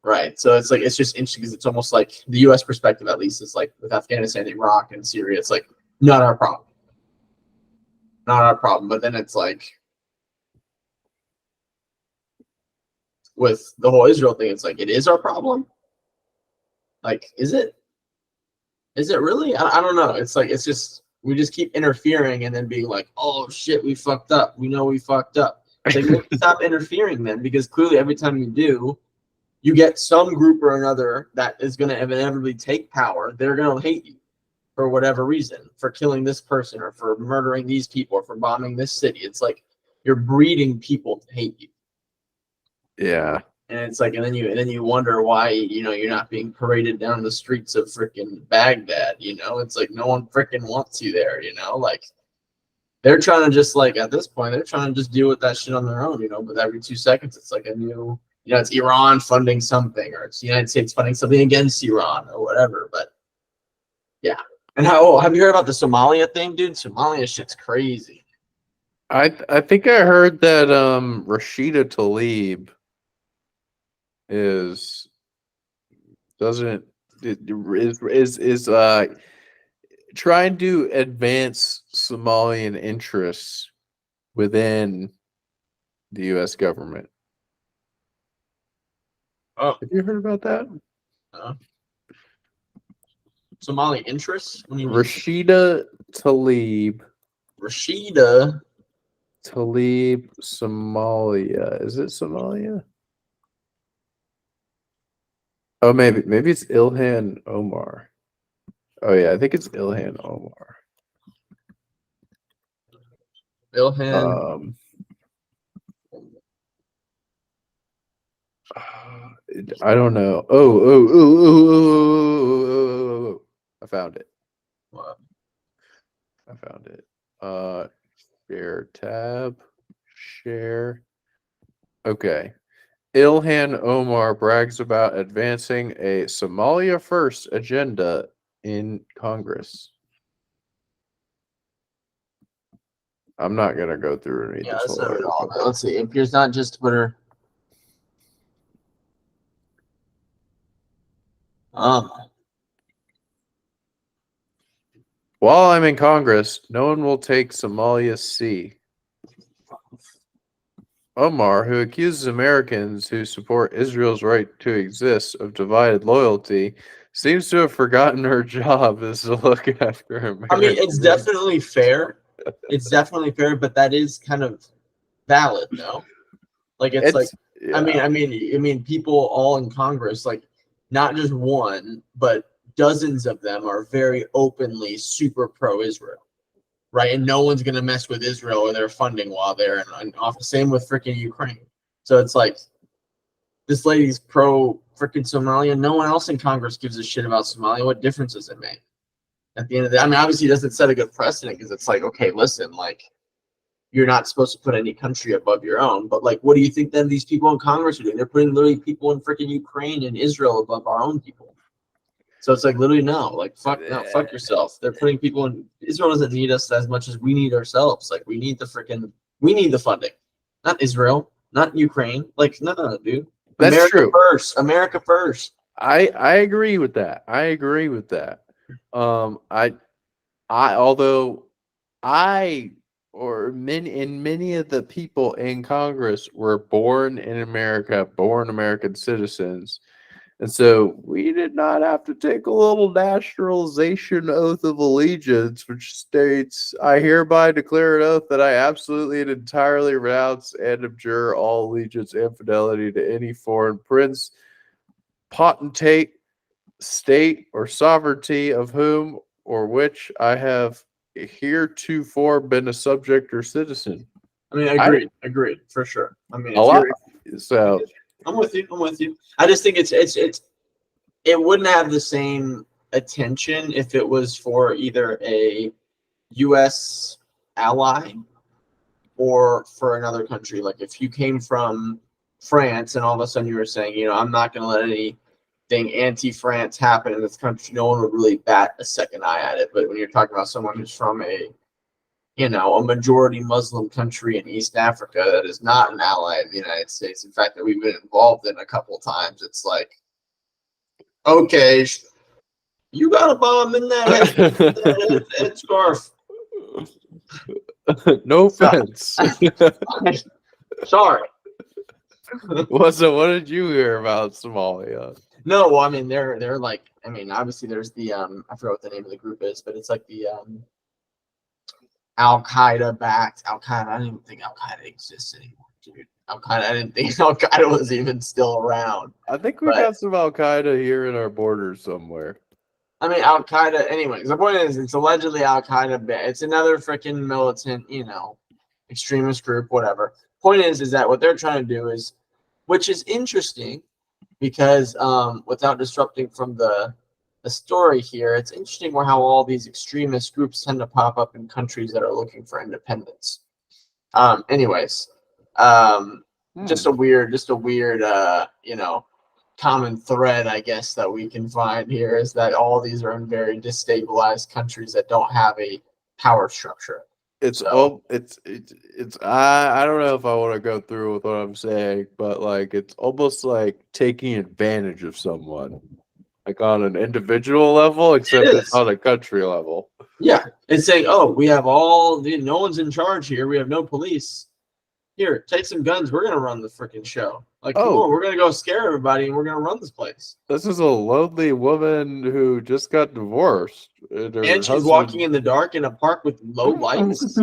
Right. So it's like it's just interesting because it's almost like the US perspective at least is like with Afghanistan, Iraq, and Syria, it's like not our problem. Not our problem. But then it's like with the whole Israel thing, it's like it is our problem. Like, is it? Is it really? I don't know. It's like it's just we just keep interfering and then being like, oh shit, we fucked up. We know we fucked up. It's like maybe stop interfering then, because clearly every time you do, you get some group or another that is going to inevitably take power. They're going to hate you for whatever reason, for killing this person or for murdering these people or for bombing this city. It's like you're breeding people to hate you. Yeah. And it's like, and then you wonder why, you're not being paraded down the streets of freaking Baghdad. It's like no one freaking wants you there. Like they're trying to just like at this point, they're trying to just deal with that shit on their own. But every 2 seconds, it's like a new, it's Iran funding something, or it's the United States funding something against Iran or whatever. But yeah. And have you heard about the Somalia thing, dude? Somalia shit's crazy. I think I heard that Rashida Tlaib is trying to advance Somalian interests within the U.S. government. Oh, have you heard about that? Somali interests? What do you mean? Rashida Tlaib. Rashida Tlaib, Somalia. Is it Somalia? Oh, maybe it's Ilhan Omar. Oh yeah, I think it's Ilhan Omar. Ilhan. I don't know. Oh. I found it. What? I found it. Share tab. Share. Okay. Ilhan Omar brags about advancing a Somalia first agenda in Congress. I'm not gonna go through and read this whole article. Let's see. It appears not just Twitter. While I'm in Congress, no one will take Somalia's sea. Omar, who accuses Americans who support Israel's right to exist of divided loyalty, seems to have forgotten her job is to look after Americans. I mean, it's definitely fair. It's definitely fair, but that is kind of valid, no? Like it's like, yeah. I mean, people all in Congress, like not just one, but dozens of them are very openly super pro-Israel, right? And no one's gonna mess with Israel or their funding while they're in office. Same with freaking Ukraine. So it's like this lady's pro freaking Somalia. No one else in Congress gives a shit about Somalia. What difference does it make? At the end of the day, I mean, obviously, it doesn't set a good precedent because it's like, okay, listen, like you're not supposed to put any country above your own. But like, what do you think then these people in Congress are doing? They're putting literally people in freaking Ukraine and Israel above our own people. So it's like literally no, fuck yourself. They're putting people in. Israel doesn't need us as much as we need ourselves. Like we need the funding, not Israel, not Ukraine. Like no, dude. That's America true. First. America first. I agree with that. Although many of the people in Congress were born in America, born American citizens. And so we did not have to take a little naturalization oath of allegiance, which states, I hereby declare an oath that I absolutely and entirely renounce and abjure all allegiance and fidelity to any foreign prince, potentate, state, or sovereignty of whom or which I have heretofore been a subject or citizen. I mean, agreed for sure. I mean, so I'm with you. I just think it wouldn't have the same attention if it was for either a U.S. ally or for another country. Like if you came from France and all of a sudden you were saying, I'm not going to let any thing anti-France happened in this country, no one would really bat a second eye at it. But when you're talking about someone who's from a majority Muslim country in East Africa that is not an ally of the United States, in fact, that we've been involved in a couple of times, it's like, okay, you got a bomb in that headscarf. No offense. Sorry. So what did you hear about Somalia? No, well, I mean, they're like, I mean, obviously there's the I forgot what the name of the group is, but it's like the Al Qaeda backed Al Qaeda. I don't even think Al Qaeda exists anymore, dude. Al Qaeda. I didn't think Al Qaeda was even still around. I think we got some Al Qaeda here in our borders somewhere. I mean, Al Qaeda. Anyway, the point is, it's allegedly Al Qaeda. It's another freaking militant, extremist group, whatever. Point is that what they're trying to do is, which is interesting, because without disrupting from the story here, it's interesting how all these extremist groups tend to pop up in countries that are looking for independence. Just a weird, common thread, I guess, that we can find here is that all these are in very destabilized countries that don't have a power structure. I don't know if I want to go through with what I'm saying, but like it's almost like taking advantage of someone, like on an individual level, except it's on a country level. Yeah, it's saying, oh, we have no one's in charge here. We have no police. Here, take some guns. We're gonna run the freaking show. Like, come on, we're gonna go scare everybody, and we're gonna run this place. This is a lonely woman who just got divorced, and she's walking in the dark in a park with low lights.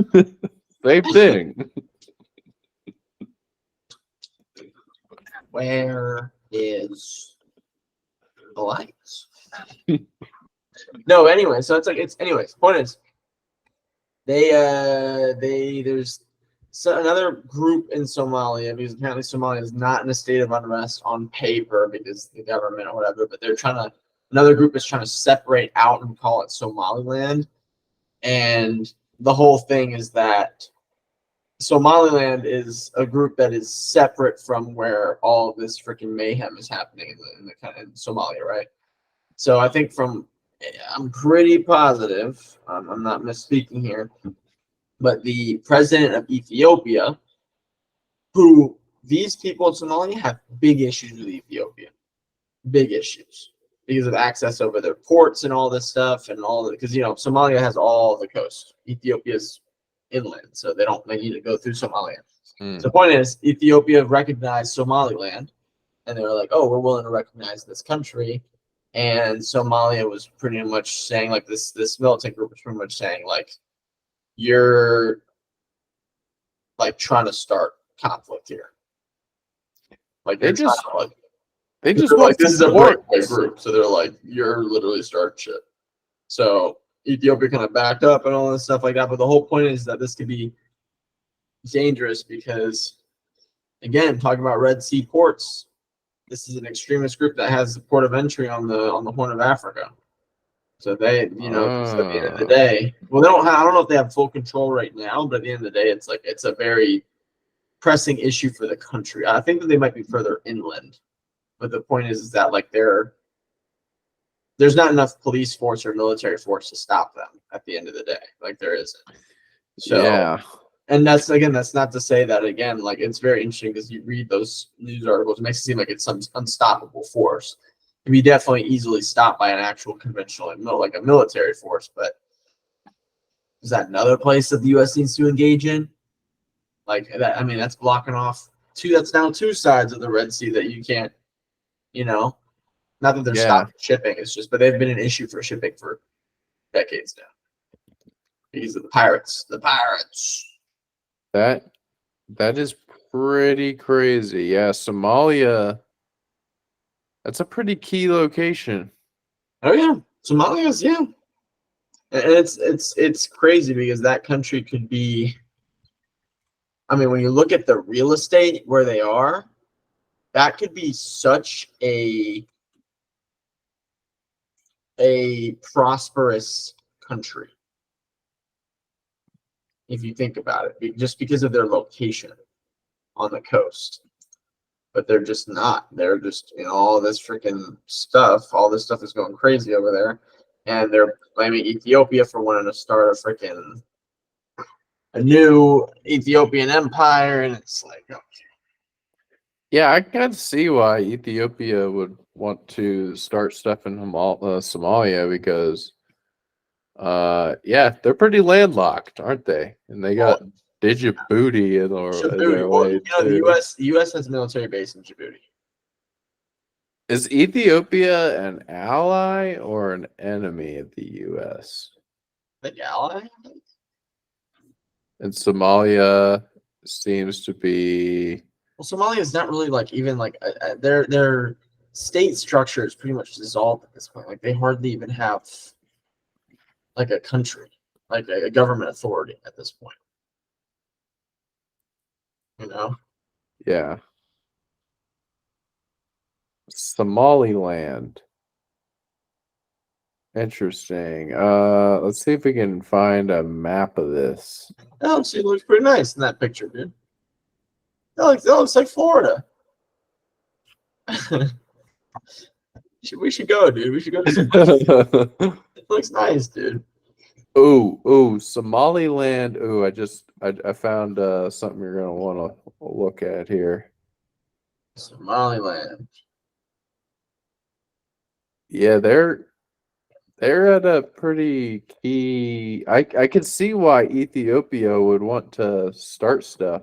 Same thing. Where is the lights? No, anyway, so anyways. Point is, there's another group in Somalia, because apparently Somalia is not in a state of unrest on paper because the government or whatever, but another group is trying to separate out and call it Somaliland. And the whole thing is that Somaliland is a group that is separate from where all of this freaking mayhem is happening in Somalia, right? So I think I'm pretty positive, I'm not misspeaking here, but the president of Ethiopia, who these people in Somalia have big issues with Ethiopia, big issues because of access over their ports and all this stuff and because Somalia has all the coast. Ethiopia's inland, so they need to go through Somalia. So the point is, Ethiopia recognized Somaliland, and they were like, oh, we're willing to recognize this country. And Somalia was pretty much saying, like, this militant group was pretty much saying, like, you're like trying to start conflict here. Like they just want this is a breakaway group, so they're like, you're literally starting shit. So Ethiopia kind of backed up and all this stuff like that. But the whole point is that this could be dangerous because, again, talking about Red Sea ports, this is an extremist group that has the port of entry on the Horn of Africa. So they, at the end of the day, well, I don't know if they have full control right now, but at the end of the day, it's a very pressing issue for the country. I think that they might be further inland, but the point is that like there's not enough police force or military force to stop them at the end of the day. Like there isn't. So, yeah. And that's not to say that, again, like it's very interesting because you read those news articles, it makes it seem like it's some unstoppable force. Can be definitely easily stopped by an actual conventional, like a military force. But is that another place that the U.S. needs to engage in? Like that, I mean, that's blocking off that's now two sides of the Red Sea that you can't, not that they're stopping shipping, it's just, but they've been an issue for shipping for decades now because of the pirates. That is pretty crazy. Yeah, Somalia. That's a pretty key location. Oh yeah, Somalia's and it's crazy because that country could be. I mean, when you look at the real estate where they are, that could be such a prosperous country if you think about it, just because of their location on the coast. but they're just not. They're just all this freaking stuff. All this stuff is going crazy over there, and they're blaming Ethiopia for wanting to start a new Ethiopian empire, and it's like, Yeah, I can see why Ethiopia would want to start stuff in Somalia because, yeah, they're pretty landlocked, aren't they? And they got Djibouti in their Djibouti. Well, way the too. U.S. has a military base in Djibouti. Is Ethiopia an ally or an enemy of the U.S.? The ally. And Somalia seems to be. Well, Somalia is not really their state structure is pretty much dissolved at this point. Like they hardly even have like a country, like a government authority at this point. Yeah. Somaliland. Interesting. Let's see if we can find a map of this. It looks pretty nice in that picture, dude. That looks like Florida. We should go, dude. We should go to It looks nice, dude. Oh, Somaliland. Oh, I found something you're gonna want to look at here. Somaliland. Yeah, they're at a pretty key. I can see why Ethiopia would want to start stuff.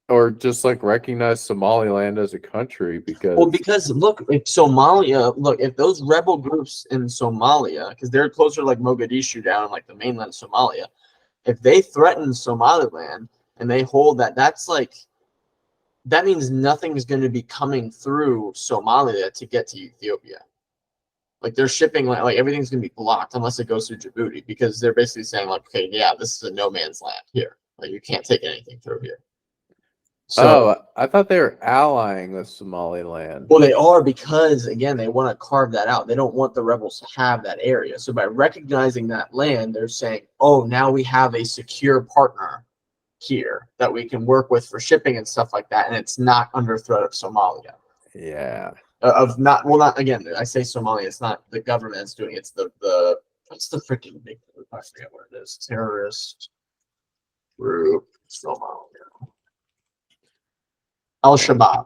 Or just like recognize Somaliland as a country because look, if those rebel groups in Somalia, because they're closer like Mogadishu down like the mainland Somalia, if they threaten Somaliland and they hold that means nothing is going to be coming through Somalia to get to Ethiopia. Like they're shipping like everything's going to be blocked unless it goes through Djibouti, because they're basically saying like, okay, yeah, this is a no man's land here. Like you can't take anything through here. So, I thought they were allying with Somaliland. Well, they are, because again, they want to carve that out. They don't want the rebels to have that area. So by recognizing that land, they're saying, oh, now we have a secure partner here that we can work with for shipping and stuff like that, and it's not under threat of Somalia. Yeah. Not again, I say Somalia, it's not the government that's doing it, it's the what's the freaking big group? I forget what it is. Terrorist group Somalia. Al-Shabaab.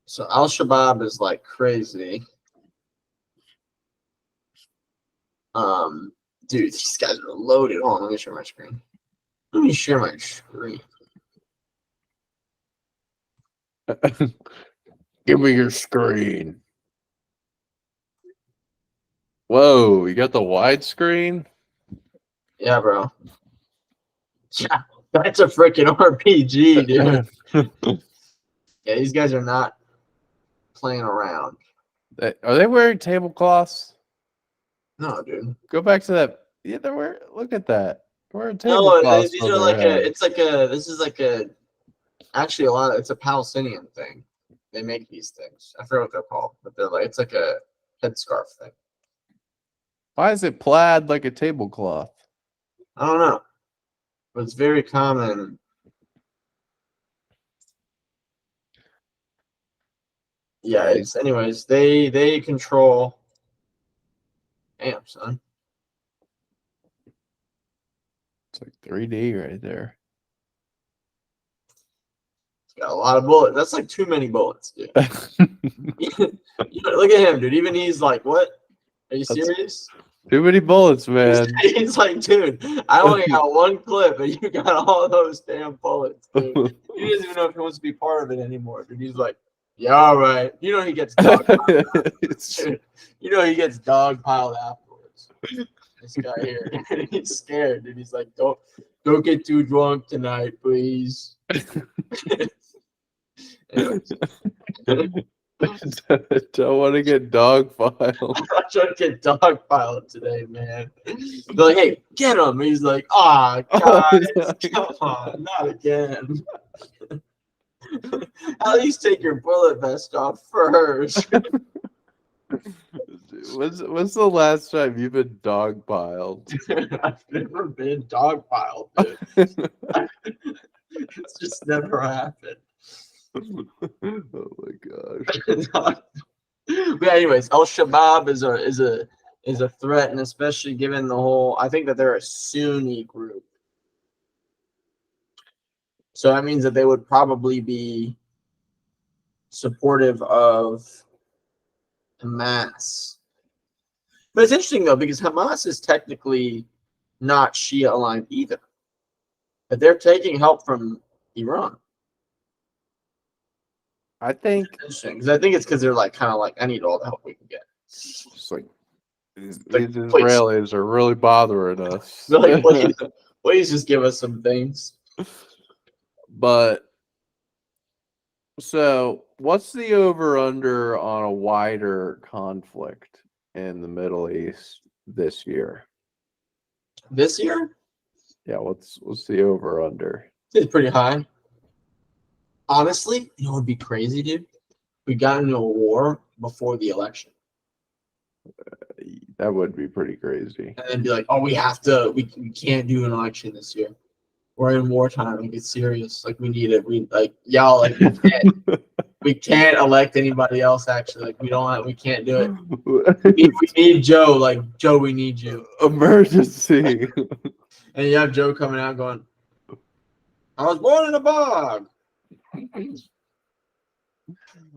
So Al-Shabaab is like crazy. Dude, these guys are loaded. Hold on, let me share my screen. Give me your screen. Whoa, you got the widescreen? Yeah, bro. Yeah, that's a freaking RPG, dude. Yeah, these guys are not playing around. Are they wearing tablecloths? No, dude. Go back to that. Yeah, they're wearing. Look at that. They're wearing No, tablecloths. these are like it's a Palestinian thing. They make these things. I forget what they're called, but it's like a headscarf thing. Why is it plaid like a tablecloth? I don't know, but it's very common. Yeah, anyways, they control. Damn, son. It's like 3D right there. It's got a lot of bullets. That's like too many bullets, dude. Look at him, dude. Even he's like, what? Are you serious? Too many bullets, man. He's like, dude, I only got one clip, and you got all those damn bullets, dude. He doesn't even know if he wants to be part of it anymore, dude. He's like, yeah, all right. You know he gets dogpiled. You know he gets dogpiled afterwards. This guy here, he's scared, dude. He's like, don't get too drunk tonight, please. Don't want to get dogpiled. I'm not trying to get dogpiled today, man. They're like, hey, get him. He's like, guys, come on, not again. At least take your bullet vest off first. When's the last time you've been dogpiled? I've never been dogpiled, dude. It's just never happened. Oh my gosh. But anyways, Al Shabaab is a threat, and especially given the whole, I think that they're a Sunni group, so that means that they would probably be supportive of Hamas. But it's interesting though because Hamas is technically not Shia aligned either, but they're taking help from Iran. I think Interesting because I think it's because they're like kind of like I need all the help we can get. it's like these Like, please, Israelis are really bothering us. they're like, please just give us some things. But so, what's the over under on a wider conflict in the Middle East this year? This year, Yeah, what's the over under? it's pretty high. Honestly, you know what would be crazy, dude? We got into a war before the election. That would be pretty crazy. And then be like, oh, we can't do an election this year. We're in wartime. Like, it's serious. Like, we need it. Y'all, like, we can't elect anybody else, actually. Like, we can't do it. We need Joe. Like, Joe, we need you. Emergency. And you have Joe coming out going, I was born in a bog. He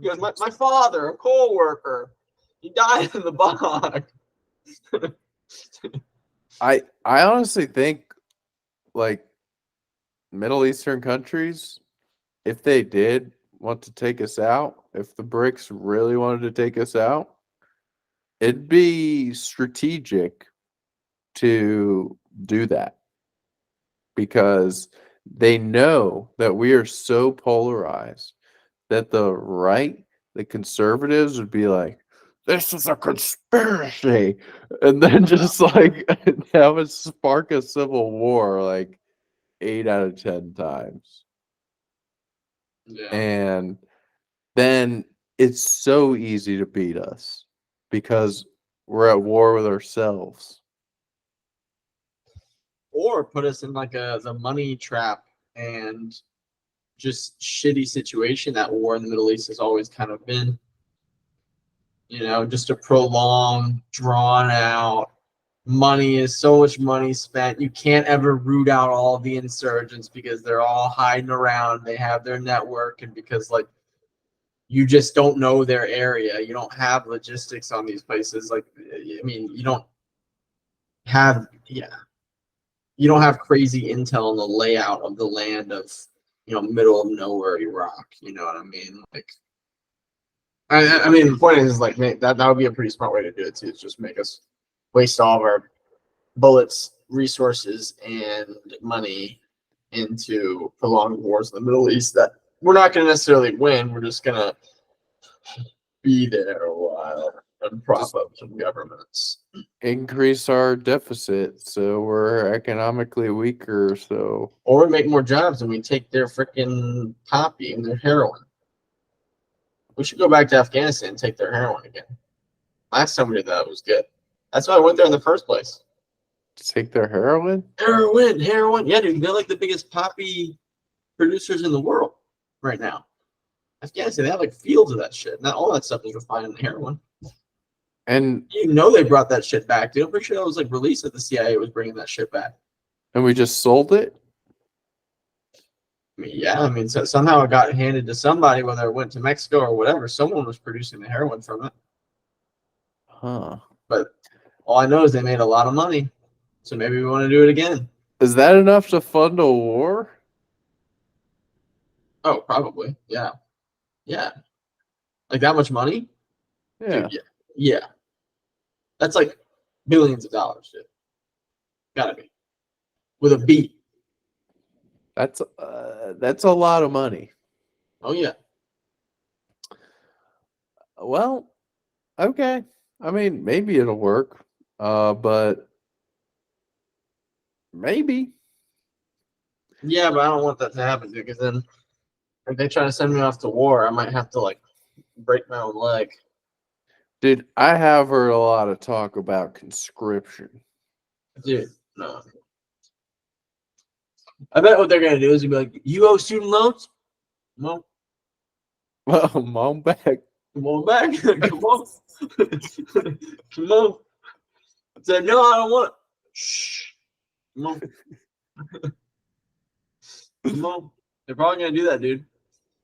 goes, my father, a coal worker, he died in the bog. I honestly think like Middle Eastern countries, if they did want to take us out, if the BRICS really wanted to take us out, it'd be strategic to do that because they know that we are so polarized that the right, the conservatives would be like, this is a conspiracy, and then just like have it spark a civil war like 8 out of 10 times. Yeah. And then it's so easy to beat us because we're at war with ourselves. Or put us in like the money trap and just shitty situation that war in the Middle East has always kind of been. You know, just a prolonged, drawn out money is so much money spent. You can't ever root out all the insurgents because they're all hiding around. They have their network, and because like you just don't know their area. You don't have logistics on these places. Like, I mean, you don't have you don't have crazy intel on the layout of the land of middle of nowhere Iraq. You know what I mean? Like, I mean, the point is like that would be a pretty smart way to do it too. Is just make us waste all of our bullets, resources, and money into prolonged wars in the Middle East that we're not going to necessarily win. We're just going to be there a while and prop up some governments. Increase our deficit so we're economically weaker. So, or we make more jobs and we take their freaking poppy and their heroin. We should go back to Afghanistan and take their heroin again. Last time we did that was good. That's why I went there in the first place. Take their heroin? Heroin. Yeah, dude, they're like the biggest poppy producers in the world right now. Afghanistan, they have like fields of that shit. Not all that stuff is refined in heroin. And they brought that shit back, dude. I'm pretty sure that was like released that the CIA was bringing that shit back. And we just sold it? I mean, yeah, I mean, so somehow it got handed to somebody, whether it went to Mexico or whatever. Someone was producing the heroin from it. Huh. But all I know is they made a lot of money. So maybe we want to do it again. Is that enough to fund a war? Oh, probably. Yeah. Yeah. Like that much money? Yeah. Dude, yeah. That's like billions of dollars, dude. Gotta be. With a B. That's a lot of money. Oh, yeah. Well, okay. I mean, maybe it'll work. But maybe. Yeah, but I don't want that to happen, dude, because then if they try to send me off to war, I might have to like break my own leg. Dude, I have heard a lot of talk about conscription. Dude, no. I bet what they're gonna do is be like, "You owe student loans? Well, Well, mom back. come on back. Come on. Come on." I said, "No, I don't want it." Shh. Come on. Come on. They're probably gonna do that, dude.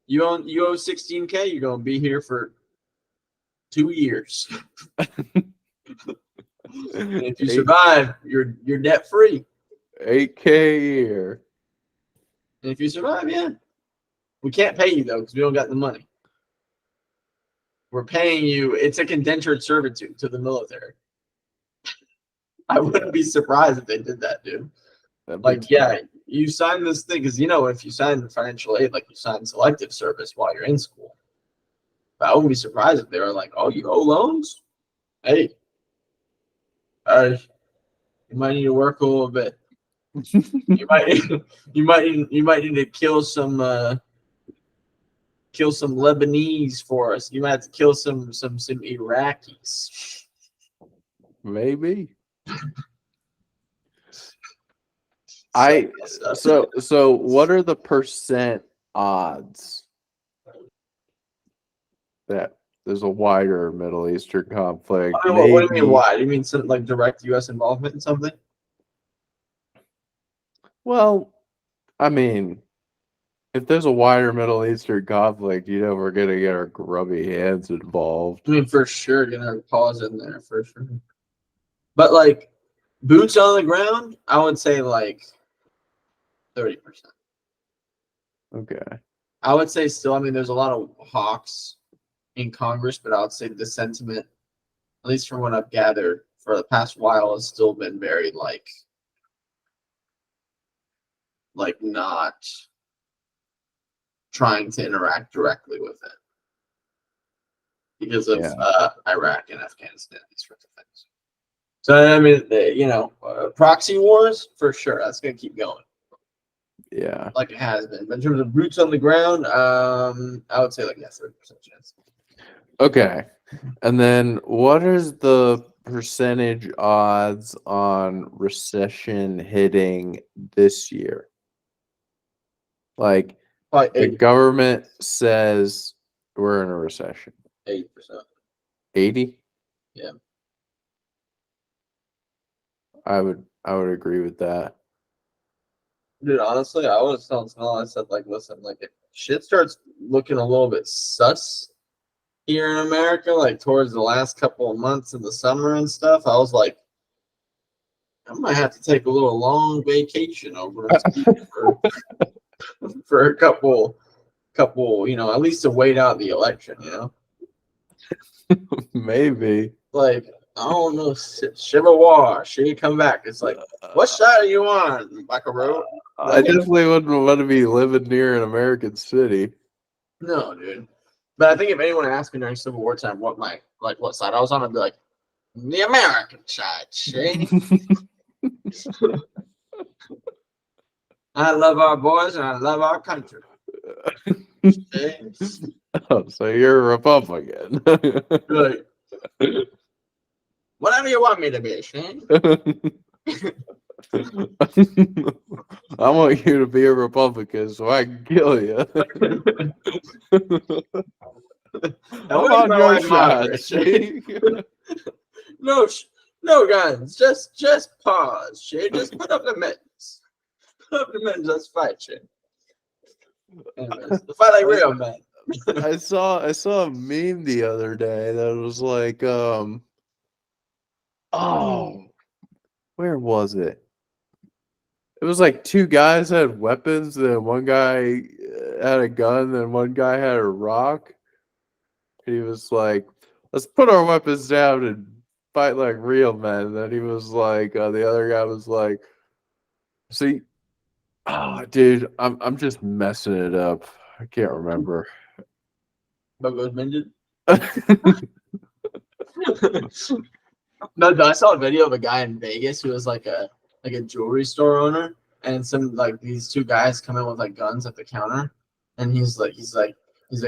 You owe 16K. You're gonna be here for 2 years. And if you survive, you're debt free. 8K a year. And if you survive, yeah. We can't pay you though because we don't got the money. We're paying you. It's a condentured servitude to the military. I wouldn't be surprised if they did that, dude. Like, yeah, you sign this thing because if you sign financial aid, like you sign selective service while you're in school. But I wouldn't be surprised if they were like, "Oh, you owe loans? Hey, you might need to work a little bit. You might need to kill some Lebanese for us. You might have to kill some Iraqis." Maybe. So what are the percent odds that there's a wider Middle Eastern conflict? I mean, what do you mean why? Do you mean some like direct U.S. involvement in something? Well, I mean, if there's a wider Middle Eastern conflict, we're gonna get our grubby hands involved. I mean, for sure, gonna pause in there for sure. But like boots on the ground, I would say like 30%. Okay. I would say still. I mean, there's a lot of hawks in Congress, but I would say the sentiment, at least from what I've gathered, for the past while, has still been very like not trying to interact directly with it because of Iraq and Afghanistan, these sorts of things. So I mean, proxy wars for sure. That's gonna keep going. Yeah. Like it has been. But in terms of boots on the ground, I would say like 30% chance. Okay. And then what is the percentage odds on recession hitting this year? Like the government says we're in a recession. 80%. 80? Yeah. I would agree with that. Dude, honestly, I was telling Snell, I said, like, listen, like, if shit starts looking a little bit sus here in America, like, towards the last couple of months in the summer and stuff, I was like, I might have to take a little long vacation over for a couple, at least to wait out the election, Maybe. Like, I don't know, Civil War, she come back. It's like, what side are you on, Buckaroo? I definitely wouldn't want to be living near an American city. No, dude. But I think if anyone asked me during Civil War time what side I was on, I'd be like, the American side, see? I love our boys and I love our country. Oh, so you're a Republican. Like, whatever you want me to be, Shane. I want you to be a Republican so I can kill you. I'm on your side, Shane. No guns. Just pause, Shane. Just put up the mittens. Put up the mittens. Let's fight, Shane. Anyways, fight like real men. I saw a meme the other day that was like, where was it? It was like two guys had weapons, and one guy had a gun, and one guy had a rock. He was like, "Let's put our weapons down and fight like real men." And then he was like, the other guy was like, "See, dude, I'm just messing it up. I can't remember." What goes mended? No, I saw a video of a guy in Vegas who was like a jewelry store owner, and some like these two guys come in with like guns at the counter, and he's like,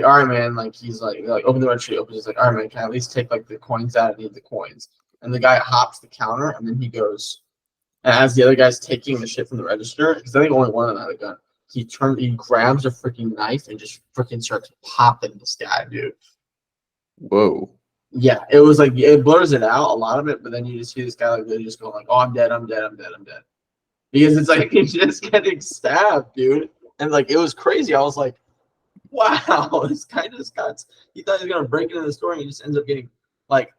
all right, man, like he's like open the registry, opens, he's like, all right, man, can I at least take like the coins out? I need the coins. And the guy hops the counter, and then he goes, And as the other guy's taking the shit from the register, because I think only one of them had a gun, he grabs a freaking knife and just freaking starts popping this guy, dude. Whoa. Yeah, it was like it blurs it out a lot of it, but then you just see this guy like literally just going like, "Oh, I'm dead, I'm dead, I'm dead, I'm dead," because it's like he's just getting stabbed, dude. And like it was crazy. I was like, "Wow, this guy just got." He thought he was gonna break into the store, and he just ends up getting like.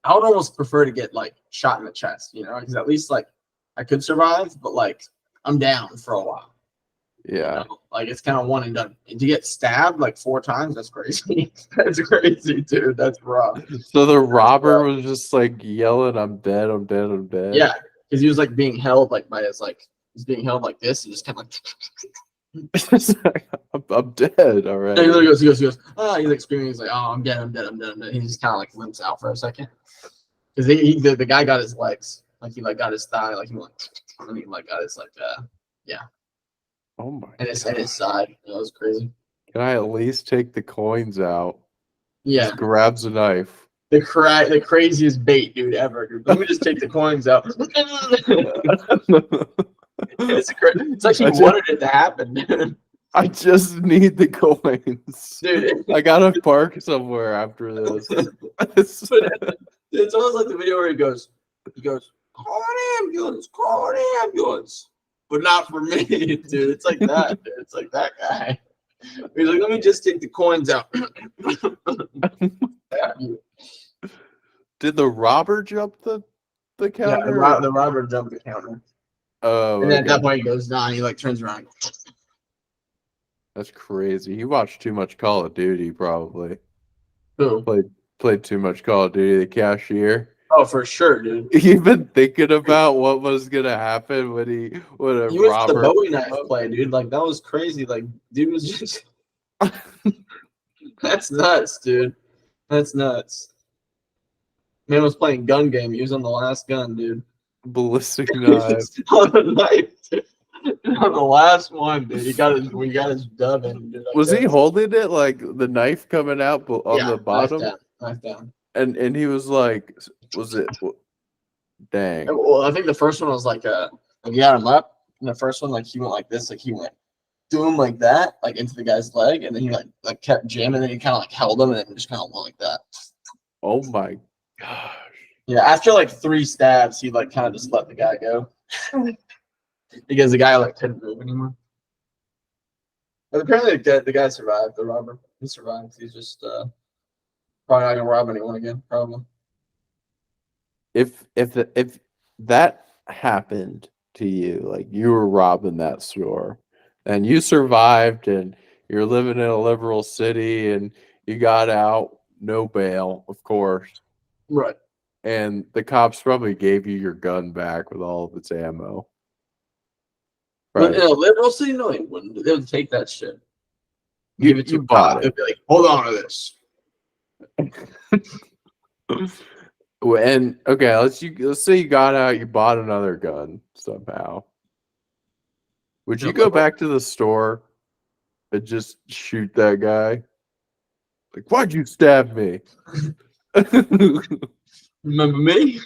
I would almost prefer to get like shot in the chest, you know, because at least like I could survive, but like I'm down for a while. Yeah. You know? Like it's kind of one and done. And to get stabbed like 4 times, that's crazy. That's crazy, dude. That's rough. So the robber was just like yelling, "I'm dead, I'm dead, I'm dead." Yeah, because he was like being held like by his like he's being held like this and just kind of like I'm dead and already. he goes, oh, he's like screaming, he's like, oh, I'm dead, I'm dead, I'm dead, I'm dead. He just kind of like limps out for a second because the guy got his legs, like he like got his thigh, like he went, and he like got his like Oh my and his god. side. That was crazy. Can I at least take the coins out? Yeah, Just grabs a knife. the craziest bait, dude, ever. Dude. Let me just take the coins out. It's like he wanted it to happen, dude. I just need the coins. Dude. I gotta park somewhere after this. It's almost like the video where he goes, call an ambulance, but not for me, dude. It's like that, dude. It's like that guy. He's like, let me just take the coins out. Did the robber jump the Yeah, counter? the robber jumped the counter. Oh, And then at okay. that point he goes down, he like turns around. That's crazy. He watched too much Call of Duty, probably. Who? Played too much Call of Duty. The cashier. Oh, for sure, dude. Even thinking about what was gonna happen when a He was robber. the Bowie knife play, dude. Like that was crazy. Like, dude was just that's nuts, dude. That's nuts. Man was playing gun game. He was on the last gun, dude. Ballistic knife. On the knife, dude. On the last one, dude. We got his dub in, dude. Was he holding it like the knife coming out on the bottom? Knife down. And he was like, was it? Dang. Well, I think the first one was like he got him up, and the first one like he went like this, like he went to him like that, like into the guy's leg, and then he like kept jamming, and then he kind of like held him, and then just kind of went like that. Oh my gosh. Yeah, after like 3 stabs, he like kind of just let the guy go because the guy like couldn't move anymore. But apparently the guy survived. The robber, he survived. He's just probably not gonna rob anyone again. Probably. If that happened to you, like you were robbing that store, and you survived, and you're living in a liberal city, and you got out, no bail, of course. Right. And the cops probably gave you your gun back with all of its ammo. Right. But in a liberal city, no, they wouldn't. They would take that shit. Give it to you a bought cop. it. They'd be like, hold on to this. And okay, let's say you got out, you bought another gun somehow. Would you go back to the store and just shoot that guy? Like, why'd you stab me? Remember me?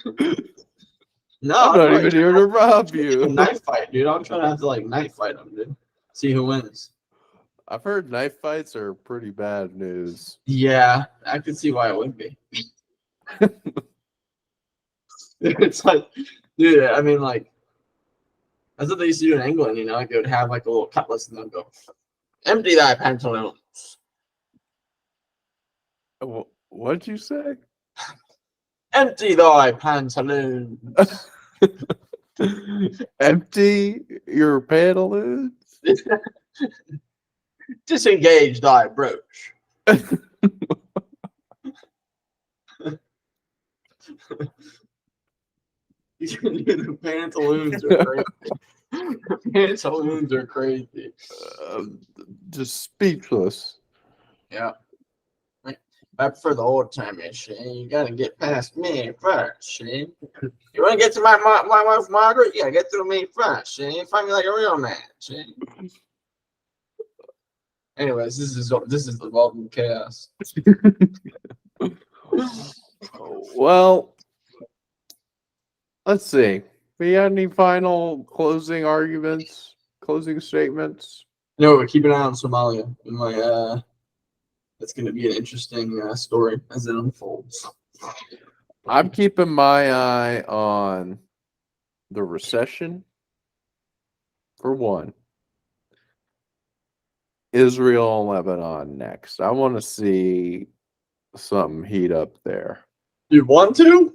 No, I'm not even here to rob you. Knife fight, dude. I'm trying to have to like knife fight him, dude. See who wins. I've heard knife fights are pretty bad news. Yeah, I can see why it would be. It's like, dude, I mean, like, that's what they used to do in England, you know? Like, they would have like a little cutlass and they'd go, empty thy pantaloons. What'd you say? Empty thy pantaloons. Empty your pantaloons? Disengage thy brooch. The pantaloons are crazy. Pantaloons are crazy. Just speechless. Yeah. I prefer the old timey shit. You gotta get past me first, shit. You wanna get to my wife Margaret? You gotta get through me first, shit. Find me like a real man, shit. Anyways, this is evolving chaos. Well, let's see. We got any final closing arguments, closing statements? No, but keep an eye on Somalia. That's going to be an interesting story as it unfolds. I'm keeping my eye on the recession, for one. Israel and Lebanon next. I want to see something heat up there. You want to?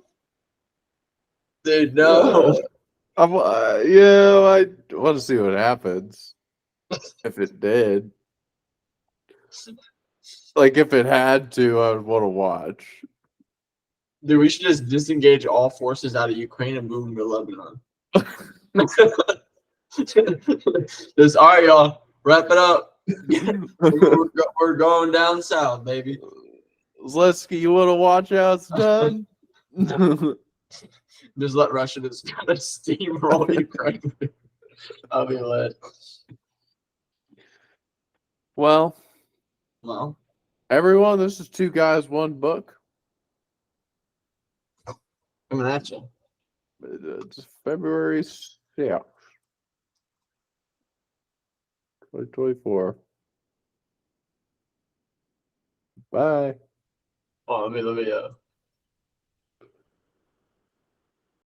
Dude, no. I want to see what happens if it did. Like, if it had to, I would want to watch. Dude, we should just disengage all forces out of Ukraine and move them to Lebanon. Just, all right, y'all. Wrap it up. We're going down south, baby. Zelensky, you want to watch how it's done? Just let Russia just kind of steamroll Ukraine. I'll be lit. Well, Well, everyone, this is Two Guys, One Book. coming at you. It's February 6th, 2024. Bye. Oh, let me